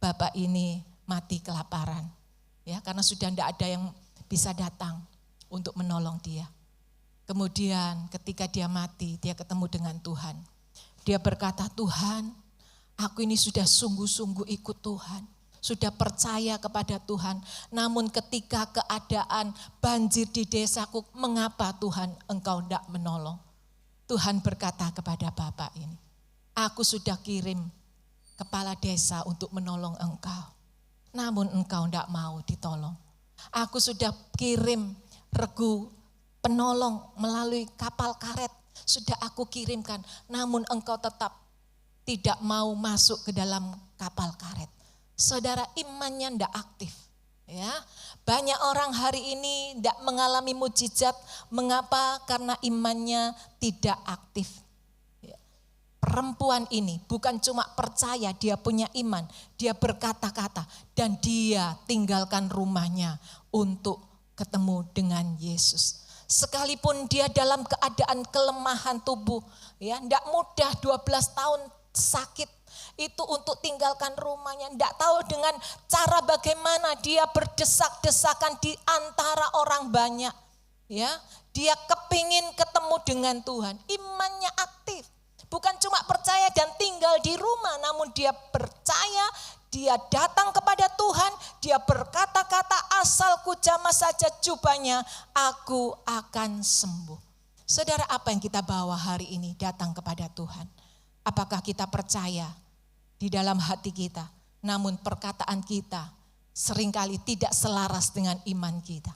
bapak ini mati kelaparan. Ya, karena sudah tidak ada yang bisa datang untuk menolong dia. Kemudian ketika dia mati, dia ketemu dengan Tuhan. Dia berkata, Tuhan, aku ini sudah sungguh-sungguh ikut Tuhan. Sudah percaya kepada Tuhan. Namun ketika keadaan banjir di desaku, mengapa Tuhan engkau tidak menolong? Tuhan berkata kepada bapak ini, aku sudah kirim kepala desa untuk menolong engkau. Namun engkau tidak mau ditolong. Aku sudah kirim regu penolong melalui kapal karet. Sudah aku kirimkan. Namun engkau tetap tidak mau masuk ke dalam kapal karet. Saudara, imannya tidak aktif. Ya, banyak orang hari ini tidak mengalami mukjizat. Mengapa? Karena imannya tidak aktif. Perempuan ini bukan cuma percaya dia punya iman, dia berkata-kata dan dia tinggalkan rumahnya untuk ketemu dengan Yesus. Sekalipun dia dalam keadaan kelemahan tubuh, ya, tidak mudah 12 tahun sakit itu untuk tinggalkan rumahnya, tidak tahu dengan cara bagaimana dia berdesak-desakan di antara orang banyak, ya, dia kepingin ketemu dengan Tuhan, imannya aktif. Bukan cuma percaya dan tinggal di rumah, namun dia percaya, dia datang kepada Tuhan, dia berkata-kata asalku jamah saja jubahnya, aku akan sembuh. Saudara, apa yang kita bawa hari ini datang kepada Tuhan? Apakah kita percaya di dalam hati kita, namun perkataan kita seringkali tidak selaras dengan iman kita.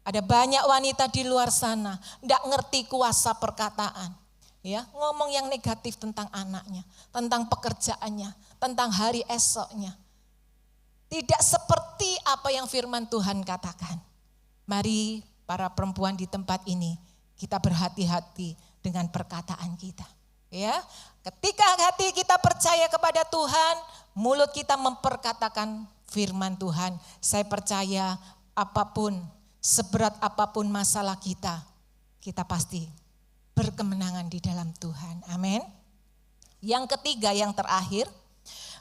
Ada banyak wanita di luar sana, tidak ngerti kuasa perkataan. Ya, ngomong yang negatif tentang anaknya, tentang pekerjaannya, tentang hari esoknya. Tidak seperti apa yang firman Tuhan katakan. Mari para perempuan di tempat ini kita berhati-hati dengan perkataan kita. Ya, ketika hati kita percaya kepada Tuhan, mulut kita memperkatakan firman Tuhan. Saya percaya apapun, seberat apapun masalah kita, kita pasti berkemenangan di dalam Tuhan. Amin. Yang ketiga, yang terakhir,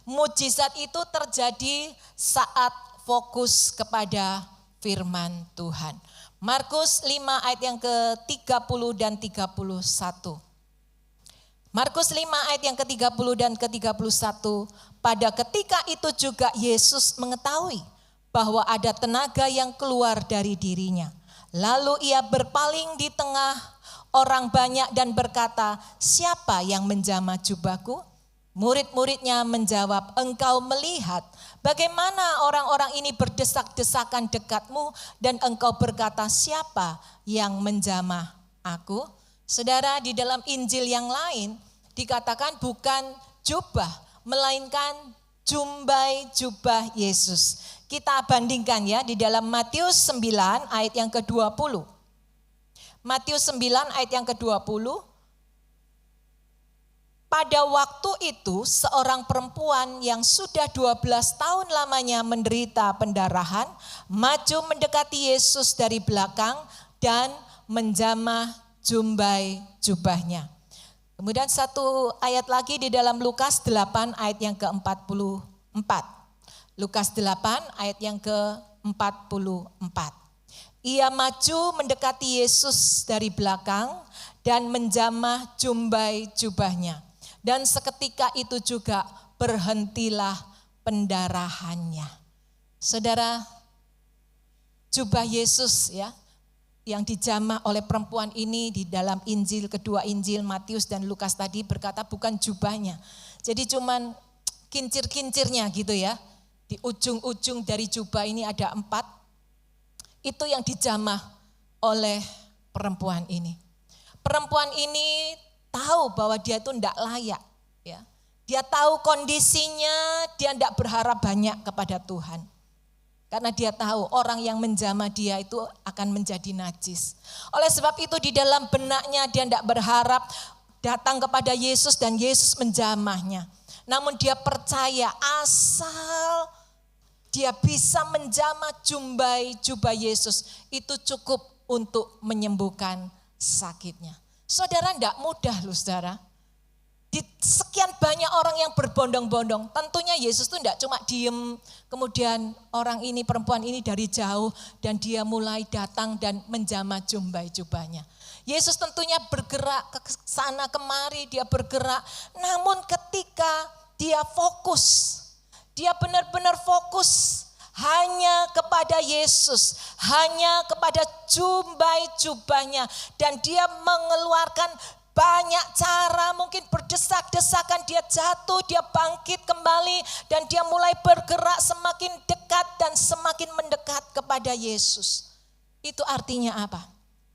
mukjizat itu terjadi saat fokus kepada firman Tuhan. Markus 5 ayat yang ke-30 dan 31. Markus 5 ayat yang ke-30 dan ke-31. Pada ketika itu juga Yesus mengetahui bahwa ada tenaga yang keluar dari dirinya. Lalu ia berpaling di tengah orang banyak dan berkata, siapa yang menjamah jubahku? Murid-muridnya menjawab, engkau melihat bagaimana orang-orang ini berdesak-desakan dekatmu dan engkau berkata, siapa yang menjamah aku? Saudara, di dalam Injil yang lain dikatakan bukan jubah, melainkan jumbai jubah Yesus. Kita bandingkan ya di dalam Matius 9 ayat yang ke-20. Matius 9 ayat yang ke-20. Pada waktu itu seorang perempuan yang sudah 12 tahun lamanya menderita pendarahan maju mendekati Yesus dari belakang dan menjamah jumbai jubahnya. Kemudian satu ayat lagi di dalam Lukas 8 ayat yang ke-44. Lukas 8 ayat yang ke-44. Ia maju mendekati Yesus dari belakang dan menjamah jumbai jubahnya. Dan seketika itu juga berhentilah pendarahannya. Saudara, jubah Yesus ya yang dijamah oleh perempuan ini di dalam Injil, kedua Injil Matius dan Lukas tadi berkata bukan jubahnya. Jadi cuman kincir-kincirnya gitu ya. Di ujung-ujung dari jubah ini ada 4. Itu yang dijamah oleh perempuan ini. Perempuan ini tahu bahwa dia itu tidak layak. Ya. Dia tahu kondisinya, dia tidak berharap banyak kepada Tuhan. Karena dia tahu orang yang menjamah dia itu akan menjadi najis. Oleh sebab itu di dalam benaknya dia tidak berharap datang kepada Yesus dan Yesus menjamahnya. Namun dia percaya asal dia bisa menjamah jubah Yesus itu cukup untuk menyembuhkan sakitnya. Saudara, tidak mudah loh saudara. Di sekian banyak orang yang berbondong-bondong, tentunya Yesus itu tidak cuma diem, kemudian orang ini, perempuan ini dari jauh dan dia mulai datang dan menjamah jumbai jubahnya. Yesus tentunya bergerak ke sana kemari, dia bergerak. Namun ketika dia fokus, dia benar-benar fokus hanya kepada Yesus, hanya kepada jumbai jubahnya. Dan dia mengeluarkan banyak cara, mungkin berdesak-desakan, dia jatuh, dia bangkit kembali. Dan dia mulai bergerak semakin dekat dan semakin mendekat kepada Yesus. Itu artinya apa?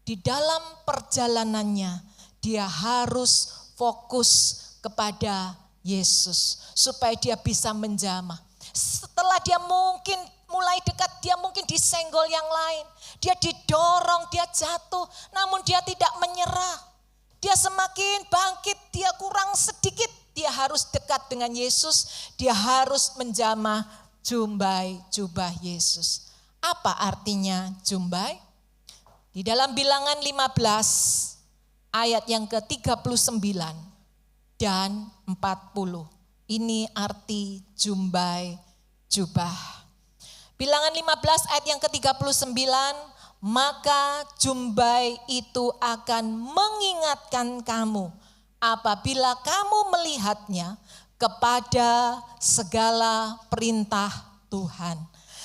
Di dalam perjalanannya dia harus fokus kepada Yesus. Supaya dia bisa menjamah. Setelah dia mungkin mulai dekat, dia mungkin disenggol yang lain. Dia didorong, dia jatuh, namun dia tidak menyerah. Dia semakin bangkit, dia kurang sedikit. Dia harus dekat dengan Yesus, dia harus menjamah jumbai jubah Yesus. Apa artinya jumbai? Di dalam Bilangan 15 ayat yang ke-39 dan 40. Ini arti jumbai jubah. Bilangan 15 ayat yang ke-39, maka jumbai itu akan mengingatkan kamu apabila kamu melihatnya kepada segala perintah Tuhan.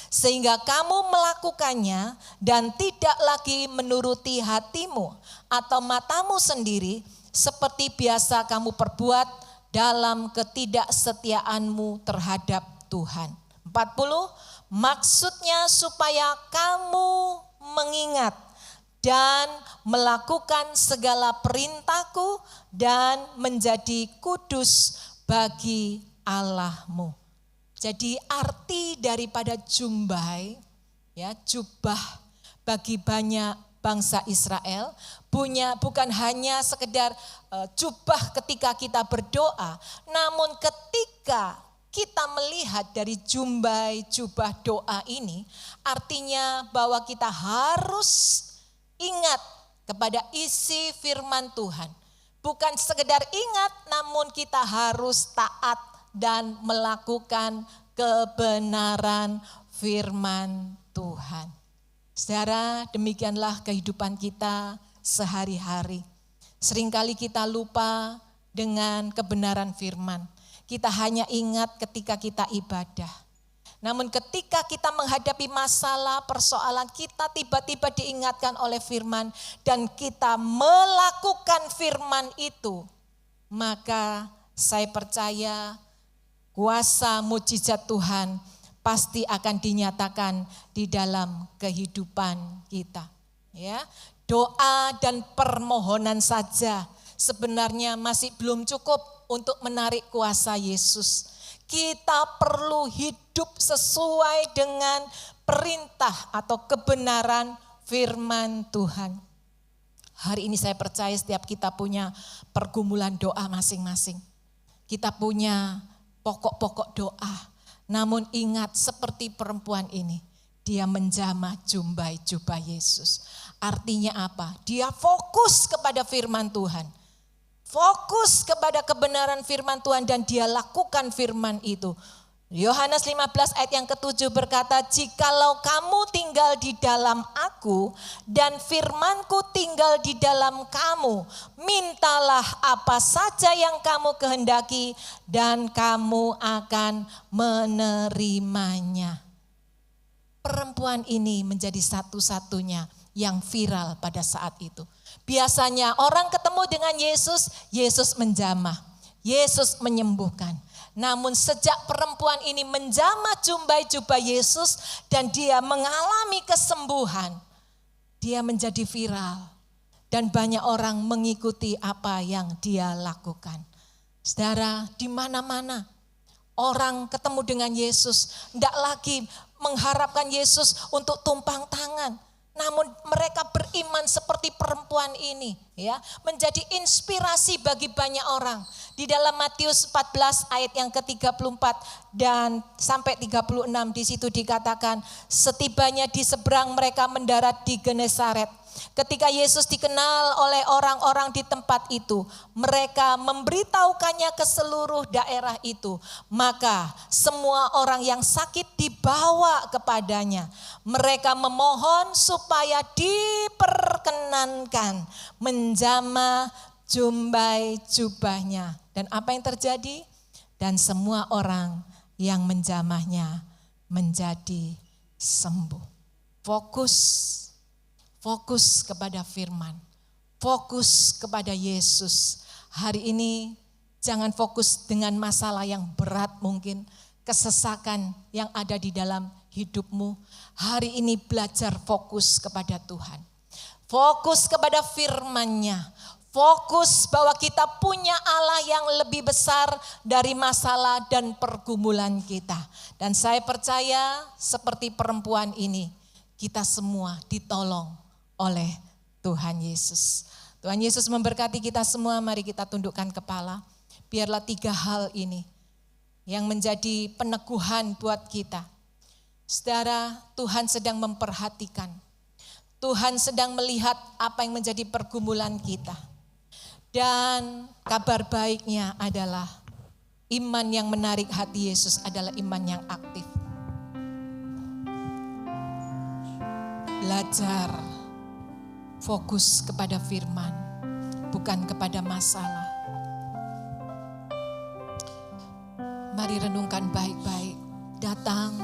Sehingga kamu melakukannya dan tidak lagi menuruti hatimu atau matamu sendiri seperti biasa kamu perbuat dalam ketidaksetiaanmu terhadap Tuhan. 40, maksudnya supaya kamu mengingat dan melakukan segala perintahku dan menjadi kudus bagi Allahmu. Jadi arti daripada jumbai, ya jubah bagi banyak bangsa Israel, bukan hanya sekedar jubah ketika kita berdoa, namun ketika kita melihat dari jumbai jubah doa ini, artinya bahwa kita harus ingat kepada isi firman Tuhan. Bukan sekedar ingat, namun kita harus taat dan melakukan kebenaran firman Tuhan. Saudara, demikianlah kehidupan kita sehari-hari. Seringkali kita lupa dengan kebenaran firman. Kita hanya ingat ketika kita ibadah. Namun ketika kita menghadapi masalah, persoalan, kita tiba-tiba diingatkan oleh firman dan kita melakukan firman itu, maka saya percaya kuasa mujizat Tuhan pasti akan dinyatakan di dalam kehidupan kita. Ya, doa dan permohonan saja sebenarnya masih belum cukup untuk menarik kuasa Yesus. Kita perlu hidup sesuai dengan perintah atau kebenaran firman Tuhan. Hari ini saya percaya setiap kita punya pergumulan doa masing-masing. Kita punya pokok-pokok doa. Namun ingat seperti perempuan ini, dia menjamah jubah Yesus. Artinya apa? Dia fokus kepada firman Tuhan. Fokus kepada kebenaran firman Tuhan dan dia lakukan firman itu. Yohanes 15 ayat yang ke-7 berkata, jikalau kamu tinggal di dalam aku dan firmanku tinggal di dalam kamu, mintalah apa saja yang kamu kehendaki dan kamu akan menerimanya. Perempuan ini menjadi satu-satunya yang viral pada saat itu. Biasanya orang ketemu dengan Yesus, Yesus menjamah, Yesus menyembuhkan. Namun sejak perempuan ini menjamah jubah Yesus dan dia mengalami kesembuhan, dia menjadi viral dan banyak orang mengikuti apa yang dia lakukan. Saudara, di mana-mana orang ketemu dengan Yesus, tidak lagi mengharapkan Yesus untuk tumpang tangan. Namun mereka beriman seperti perempuan ini, ya, menjadi inspirasi bagi banyak orang. Di dalam Matius 14 ayat yang ke-34 dan sampai 36 di situ dikatakan, setibanya di seberang mereka mendarat di Genesaret. Ketika Yesus dikenal oleh orang-orang di tempat itu, mereka memberitahukannya ke seluruh daerah itu. Maka semua orang yang sakit dibawa kepadanya. Mereka memohon supaya diperkenankan menjamah jubahnya. Dan apa yang terjadi? Dan semua orang yang menjamahnya menjadi sembuh. Fokus kepada firman, fokus kepada Yesus. Hari ini jangan fokus dengan masalah yang berat mungkin, kesesakan yang ada di dalam hidupmu. Hari ini belajar fokus kepada Tuhan, fokus kepada firman-Nya, fokus bahwa kita punya Allah yang lebih besar dari masalah dan pergumulan kita. Dan saya percaya seperti perempuan ini, kita semua ditolong oleh Tuhan Yesus. Tuhan Yesus memberkati kita semua, mari kita tundukkan kepala. Biarlah 3 hal ini yang menjadi peneguhan buat kita. Saudara, Tuhan sedang memperhatikan. Tuhan sedang melihat apa yang menjadi pergumulan kita. Dan kabar baiknya adalah iman yang menarik hati Yesus adalah iman yang aktif. Belajar fokus kepada firman, bukan kepada masalah. Mari renungkan baik-baik, datang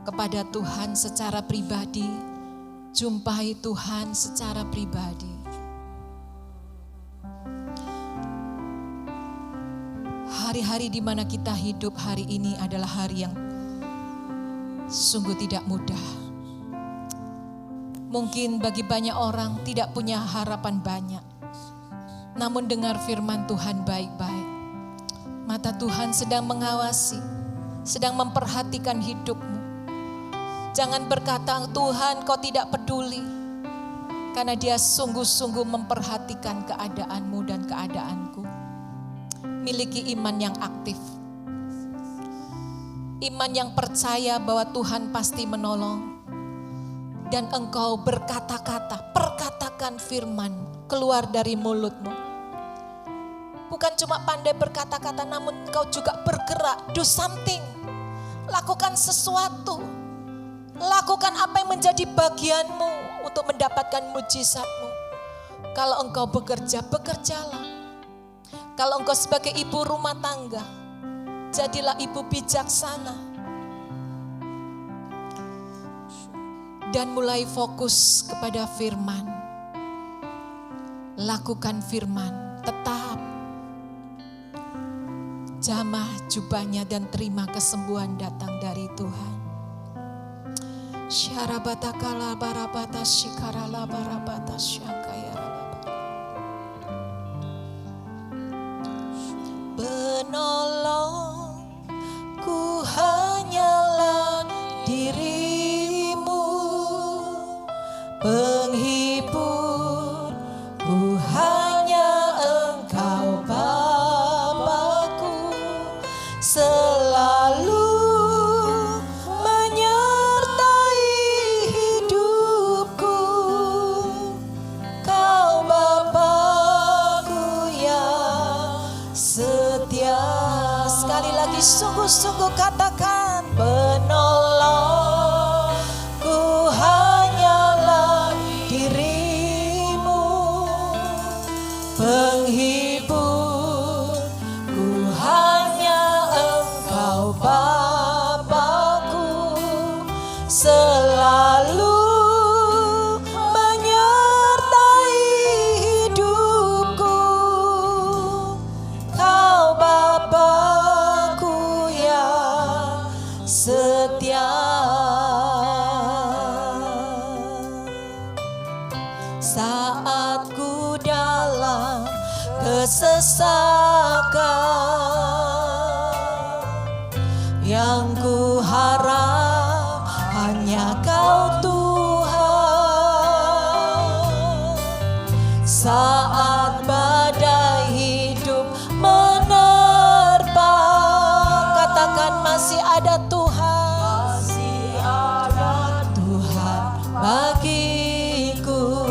kepada Tuhan secara pribadi, jumpai Tuhan secara pribadi. Hari-hari di mana kita hidup hari ini adalah hari yang sungguh tidak mudah. Mungkin bagi banyak orang tidak punya harapan banyak. Namun dengar firman Tuhan baik-baik. Mata Tuhan sedang mengawasi, sedang memperhatikan hidupmu. Jangan berkata, Tuhan kau tidak peduli. Karena dia sungguh-sungguh memperhatikan keadaanmu dan keadaanku. Miliki iman yang aktif. Iman yang percaya bahwa Tuhan pasti menolong. Dan engkau berkata-kata, perkatakan firman keluar dari mulutmu. Bukan cuma pandai berkata-kata, namun engkau juga bergerak, do something. Lakukan sesuatu. Lakukan apa yang menjadi bagianmu untuk mendapatkan mujizatmu. Kalau engkau bekerja, bekerjalah. Kalau engkau sebagai ibu rumah tangga, jadilah ibu bijaksana. Dan mulai fokus kepada firman. Lakukan firman, tetap. Jamah jubahnya dan terima kesembuhan datang dari Tuhan. Syarabata kala barabata shikarala barabata syangkaya. Penolongku hanyalah dirimu, penghiburku hanya Engkau Bapa. selalu menyertai hidupku. Kau Bapa-Ku yang setia. Saat ku dalam kesesakan, yang ku harap hanya Kau Tuhan. Saat badai hidup menerpa, katakan masih ada Tuhan. Masih ada Tuhan bagiku.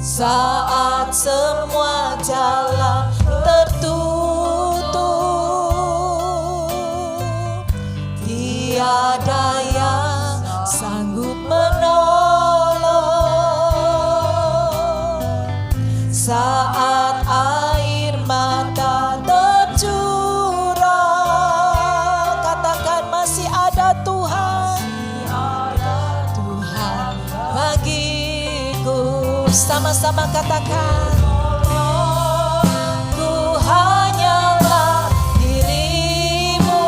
Saat semua jalan tertutup, tiada yang sanggup menolong. Saat air mata tercurah, katakan masih ada Tuhan. Tuhan bagiku. Sama-sama katakan, ku hanyalah dirimu,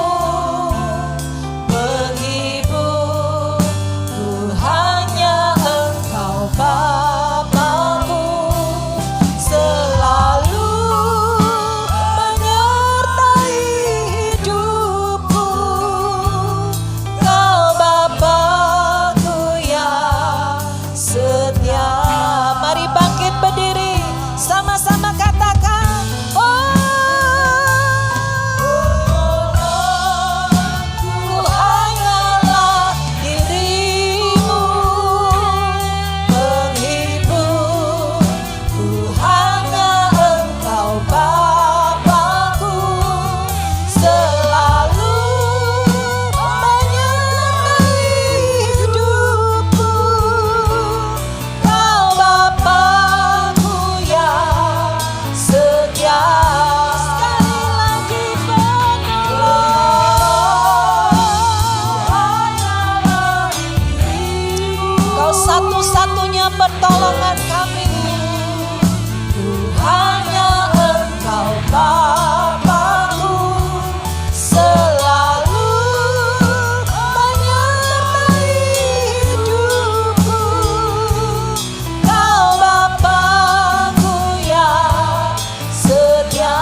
penghibur. Ku hanya Engkau Bapa-Ku, selalu menyertai hidupku. Kau Bapa-Ku yang setia. Mari bangkit berdiri, sama-sama katakan, ku hanyalah dirimu, penghibur. Ku hanya Engkau Bapa-Ku, selalu menyertai hidupku. Kau Bapa-Ku yang setia. Sekali lagi penolong, Kau satu-satunya pertolongan kami. Ku hanya Engkau Bapa-Ku, selalu menyertai hidupku. Kau Bapa-Ku yang setia.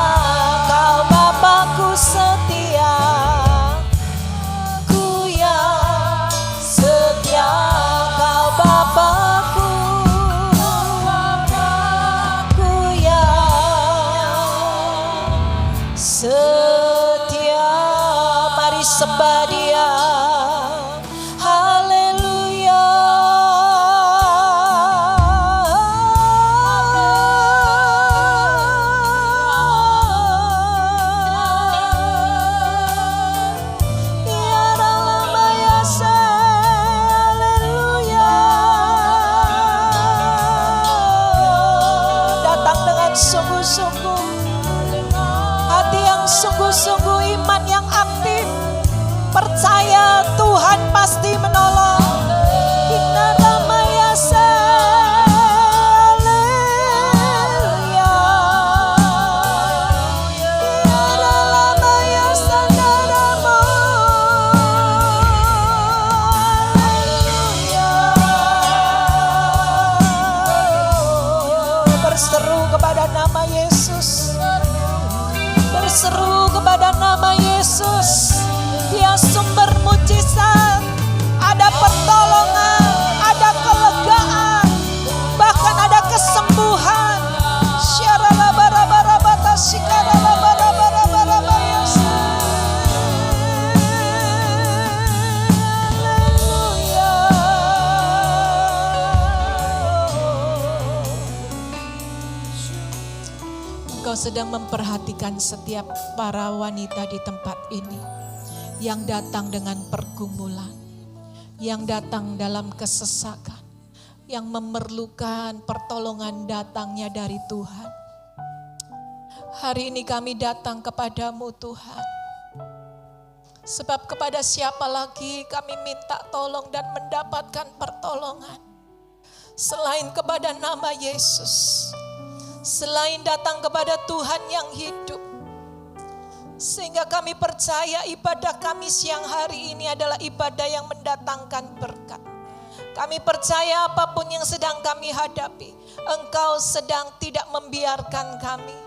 Kau Bapa-Ku setia. Ku yang setia. Kau Bapa-Ku. Ku yang setia. Mari sembah Dia. Haleluya. Ya dalam ayase. Haleluya. Datang dengan sungguh-sungguh, hati yang sungguh-sungguh, iman yang aktif, percaya Tuhan pasti menolong. Inna ramayase. Haleluya. Ya dalam ayase naramu. Haleluya. Berseru kepada nama Yesus. Berseru kepada nama Yesus. Dia sumber mujizat. Ada pertolongan, ada kelegaan, bahkan ada kesembuhan. Syaralabarabarabat shikaralabarabarabat Yesus. Haleluya. Engkau sedang memperhatikan setiap para wanita di tempat ini yang datang dengan pergumulan, yang datang dalam kesesakan, yang memerlukan pertolongan datangnya dari Tuhan. Hari ini kami datang kepadamu Tuhan. Sebab kepada siapa lagi kami minta tolong dan mendapatkan pertolongan selain kepada nama Yesus, selain datang kepada Tuhan yang hidup. Sehingga kami percaya ibadah kami siang hari ini adalah ibadah yang mendatangkan berkat. Kami percaya apapun yang sedang kami hadapi, Engkau sedang tidak membiarkan kami.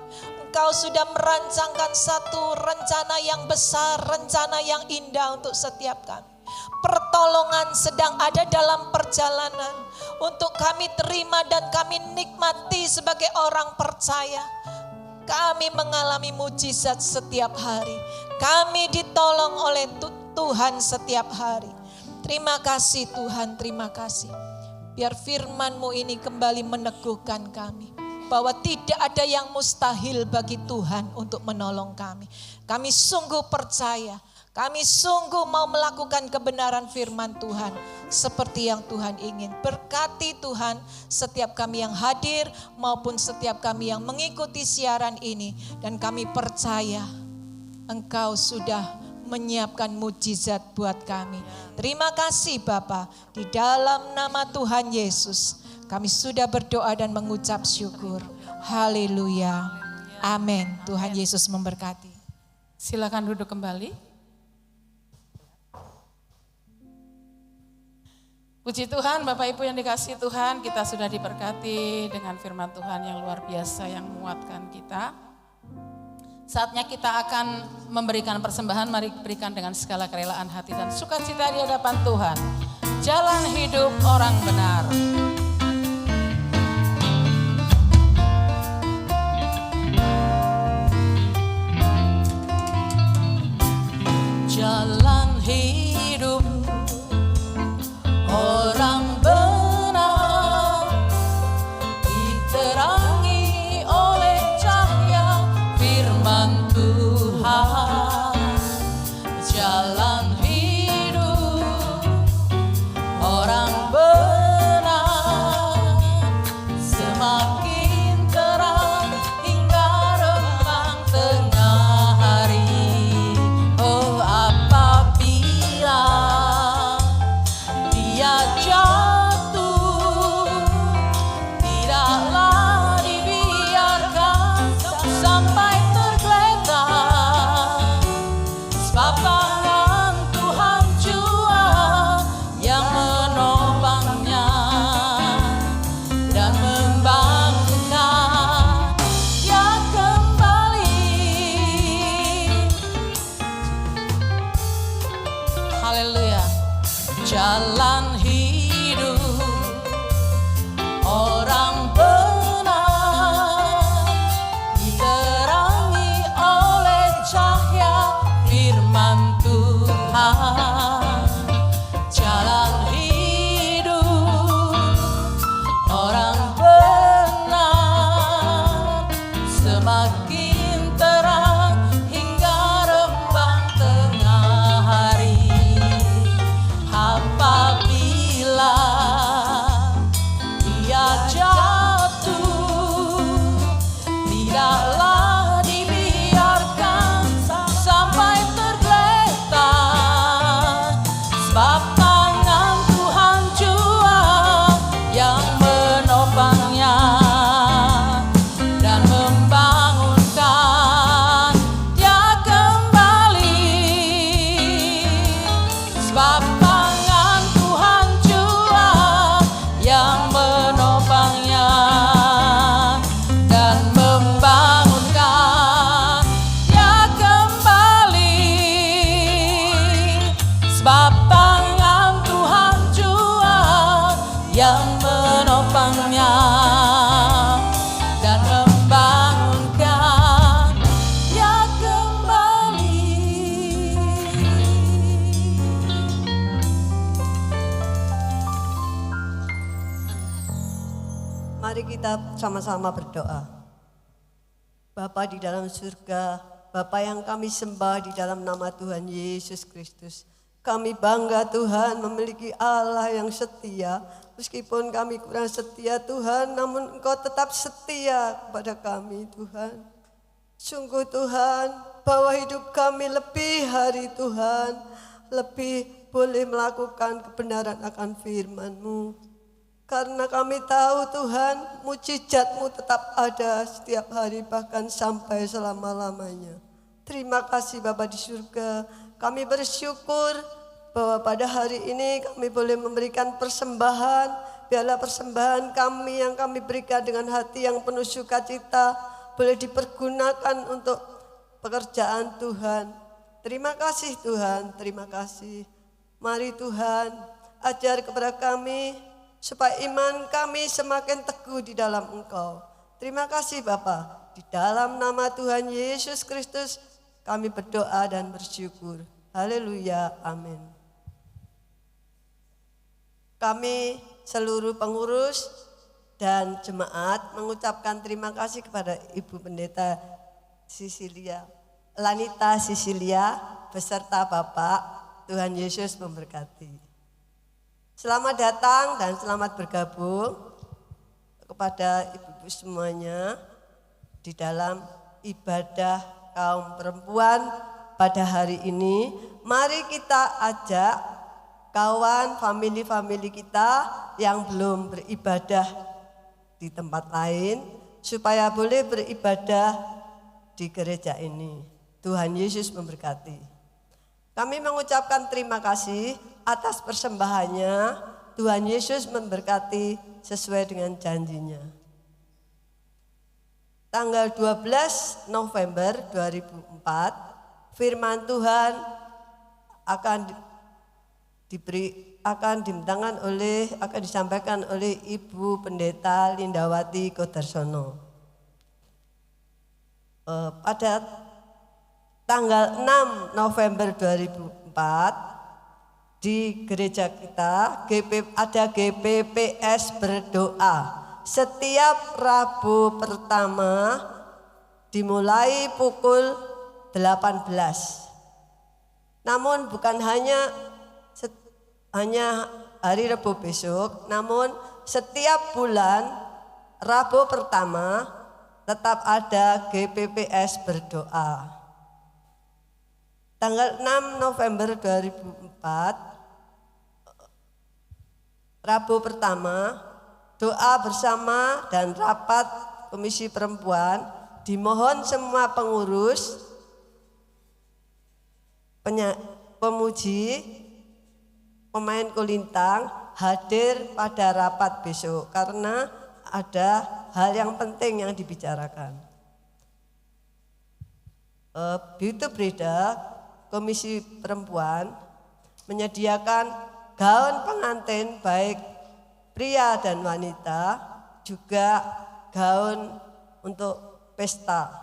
Engkau sudah merancangkan satu rencana yang besar, rencana yang indah untuk setiap kami. Pertolongan sedang ada dalam perjalanan untuk kami terima dan kami nikmati sebagai orang percaya. Kami mengalami mujizat setiap hari. Kami ditolong oleh Tuhan setiap hari. Terima kasih Tuhan, terima kasih. Biar firman-Mu ini kembali meneguhkan kami bahwa tidak ada yang mustahil bagi Tuhan untuk menolong kami. Kami sungguh percaya, kami sungguh mau melakukan kebenaran firman Tuhan seperti yang Tuhan ingin. Berkati Tuhan setiap kami yang hadir maupun setiap kami yang mengikuti siaran ini. Dan kami percaya Engkau sudah menyiapkan mujizat buat kami. Terima kasih Bapa, di dalam nama Tuhan Yesus kami sudah berdoa dan mengucap syukur. Haleluya. Amin. Tuhan Yesus memberkati. Silakan duduk kembali. Puji Tuhan, Bapak Ibu yang dikasihi Tuhan, kita sudah diberkati dengan firman Tuhan yang luar biasa yang menguatkan kita. Saatnya kita akan memberikan persembahan, mari berikan dengan segala kerelaan hati dan sukacita di hadapan Tuhan. Jalan hidup orang benar. Jalan hidup orang benar diterangi oleh cahaya firman Tuhan. Jalan hidup orang benar semakin terang hingga remang tengah hari. Oh, apabila dia jatuh, tidaklah dibiarkan sampai tergeletak. Sebab tangan Tuhan jua yang menopangnya dan membangunkan dia kembali. Haleluya. Jalan hidup orang benar diterangi oleh cahaya firman Tuhan. Jalan hidup orang benar semakin terang hingga rembang tengah hari. Apabila dia jatuh, tidaklah dibiarkan sampai tergeletak. Sebab tangan Tuhan jua yang menopangnya dan membangunkan dia kembali. Sebab tangan Tuhan jua yang menopangnya dan membangunkan dia kembali. Sebab tangan Tuhan jua yang menopangnya dan membangunkan dia kembali. Mari kita sama-sama berdoa. Bapa di dalam surga, Bapa yang kami sembah di dalam nama Tuhan Yesus Kristus. Kami bangga Tuhan memiliki Allah yang setia. Meskipun kami kurang setia Tuhan, namun Engkau tetap setia kepada kami Tuhan. Sungguh Tuhan, bahwa hidup kami lebih hari Tuhan, lebih boleh melakukan kebenaran akan firman-Mu. Karena kami tahu Tuhan, mujizat-Mu tetap ada setiap hari bahkan sampai selama-lamanya. Terima kasih Bapa di surga, kami bersyukur bahwa pada hari ini kami boleh memberikan persembahan. Biarlah persembahan kami yang kami berikan dengan hati yang penuh sukacita boleh dipergunakan untuk pekerjaan Tuhan. Terima kasih Tuhan, terima kasih. Mari Tuhan, ajar kepada kami supaya iman kami semakin teguh di dalam Engkau. Terima kasih Bapa. Di dalam nama Tuhan Yesus Kristus kami berdoa dan bersyukur. Haleluya, amin. Kami seluruh pengurus dan jemaat mengucapkan terima kasih kepada Ibu Pendeta Lanita Sisilia beserta Bapak. Tuhan Yesus memberkati. Selamat datang dan selamat bergabung kepada ibu-ibu semuanya di dalam ibadah kaum perempuan pada hari ini. Mari kita ajak kawan, famili-famili kita yang belum beribadah di tempat lain supaya boleh beribadah di gereja ini. Tuhan Yesus memberkati. Kami mengucapkan terima kasih atas persembahannya. Tuhan Yesus memberkati sesuai dengan janjinya. Tanggal 12 November 2004, firman Tuhan akan disampaikan oleh Ibu Pendeta Lindawati Kodarsono. Pada tanggal 6 November 2004 di gereja kita ada GPPS berdoa. Setiap Rabu pertama dimulai pukul 18. Namun bukan hanya hari Rabu besok, namun setiap bulan Rabu pertama tetap ada GPPS berdoa. Tanggal 6 November 2004, Rabu pertama, doa bersama dan rapat Komisi Perempuan, dimohon semua pengurus, pemuji, pemain kulintang hadir pada rapat besok karena ada hal yang penting yang dibicarakan. Beauty Breda Komisi Perempuan menyediakan gaun pengantin baik pria dan wanita, juga gaun untuk pesta.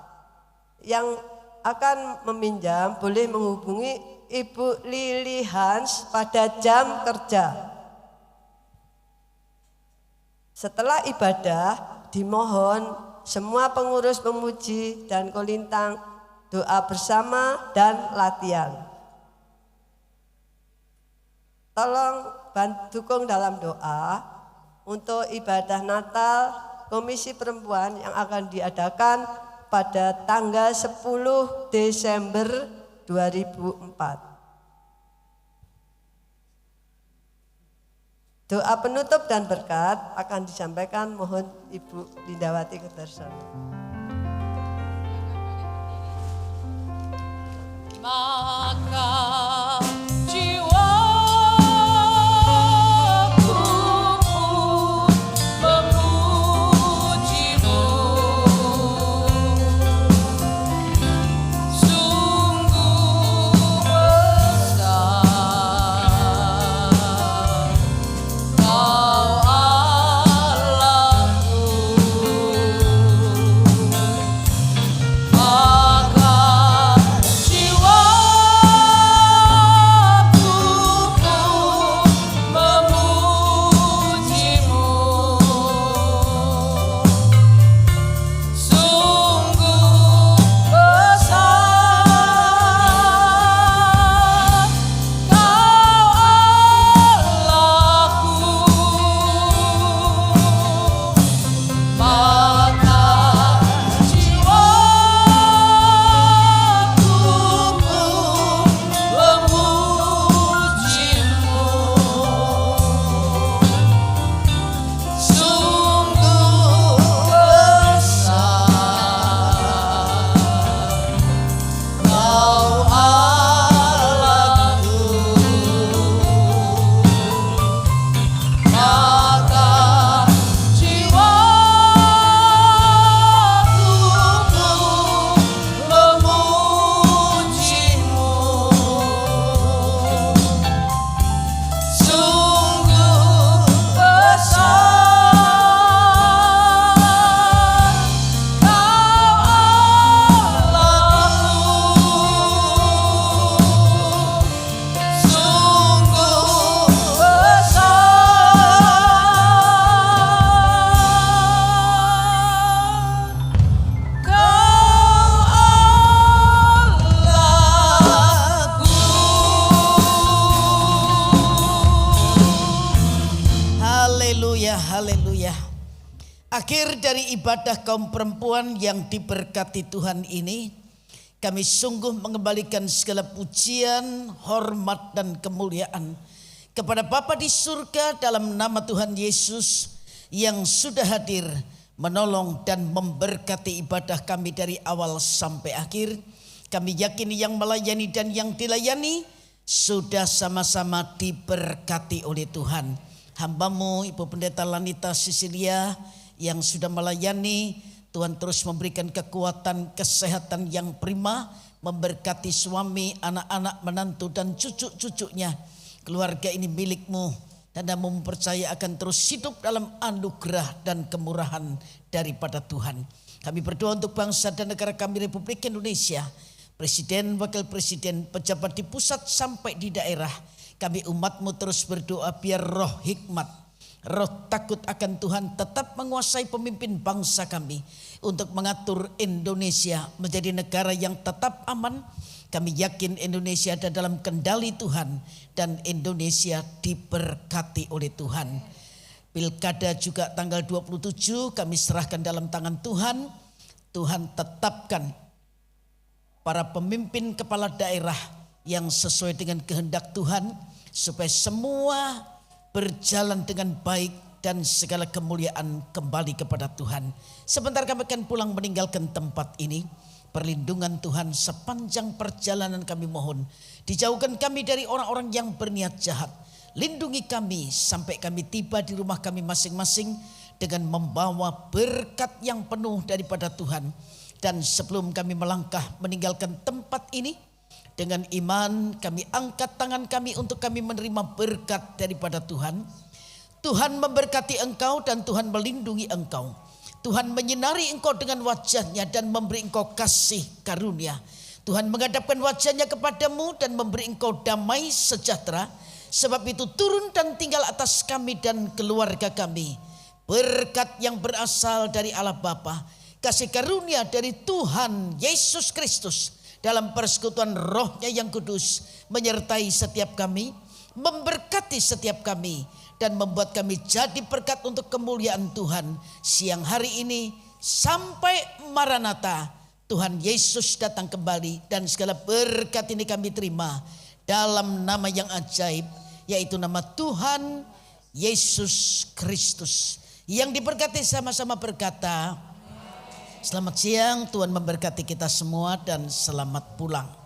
Yang akan meminjam boleh menghubungi Ibu Lili Hans pada jam kerja. Setelah ibadah, dimohon semua pengurus, pemuji dan kolintang doa bersama dan latihan. Tolong dukung dalam doa untuk ibadah Natal Komisi Perempuan yang akan diadakan pada tanggal 10 Desember 2004. Doa penutup dan berkat akan disampaikan, mohon Ibu Lindawati Kodarsono. Maka jiwaku pun memuji-Mu, sungguh besar Kau Allahku. Maka jiwa haleluya. Akhir dari ibadah kaum perempuan yang diberkati Tuhan ini, kami sungguh mengembalikan segala pujian, hormat dan kemuliaan kepada Bapa di surga dalam nama Tuhan Yesus yang sudah hadir menolong dan memberkati ibadah kami dari awal sampai akhir. Kami yakin yang melayani dan yang dilayani sudah sama-sama diberkati oleh Tuhan. Hamba-Mu Ibu Pendeta Lanita Sisilia yang sudah melayani, Tuhan terus memberikan kekuatan, kesehatan yang prima, memberkati suami, anak-anak, menantu dan cucu-cucunya. Keluarga ini milik-Mu dan Kamu mempercaya akan terus hidup dalam anugerah dan kemurahan daripada Tuhan. Kami berdoa untuk bangsa dan negara kami Republik Indonesia, Presiden, Wakil Presiden, pejabat di pusat sampai di daerah. Kami umat-Mu terus berdoa biar roh hikmat, roh takut akan Tuhan tetap menguasai pemimpin bangsa kami untuk mengatur Indonesia menjadi negara yang tetap aman. Kami yakin Indonesia ada dalam kendali Tuhan dan Indonesia diberkati oleh Tuhan. Pilkada juga tanggal 27 kami serahkan dalam tangan Tuhan. Tuhan tetapkan para pemimpin kepala daerah yang sesuai dengan kehendak Tuhan supaya semua berjalan dengan baik dan segala kemuliaan kembali kepada Tuhan. Sebentar kami akan pulang meninggalkan tempat ini. Perlindungan Tuhan sepanjang perjalanan kami mohon. Dijauhkan kami dari orang-orang yang berniat jahat. Lindungi kami sampai kami tiba di rumah kami masing-masing dengan membawa berkat yang penuh daripada Tuhan. Dan sebelum kami melangkah meninggalkan tempat ini, dengan iman kami angkat tangan kami untuk kami menerima berkat daripada Tuhan. Tuhan memberkati engkau dan Tuhan melindungi engkau. Tuhan menyinari engkau dengan wajahnya dan memberi engkau kasih karunia. Tuhan menghadapkan wajahnya kepadamu dan memberi engkau damai sejahtera. Sebab itu turun dan tinggal atas kami dan keluarga kami berkat yang berasal dari Allah Bapa, kasih karunia dari Tuhan Yesus Kristus dalam persekutuan Roh-Nya yang kudus menyertai setiap kami, memberkati setiap kami, dan membuat kami jadi berkat untuk kemuliaan Tuhan siang hari ini sampai Maranatha. Tuhan Yesus datang kembali dan segala berkat ini kami terima dalam nama yang ajaib, yaitu nama Tuhan Yesus Kristus. Yang diberkati sama-sama berkata, selamat siang, Tuhan memberkati kita semua dan selamat pulang.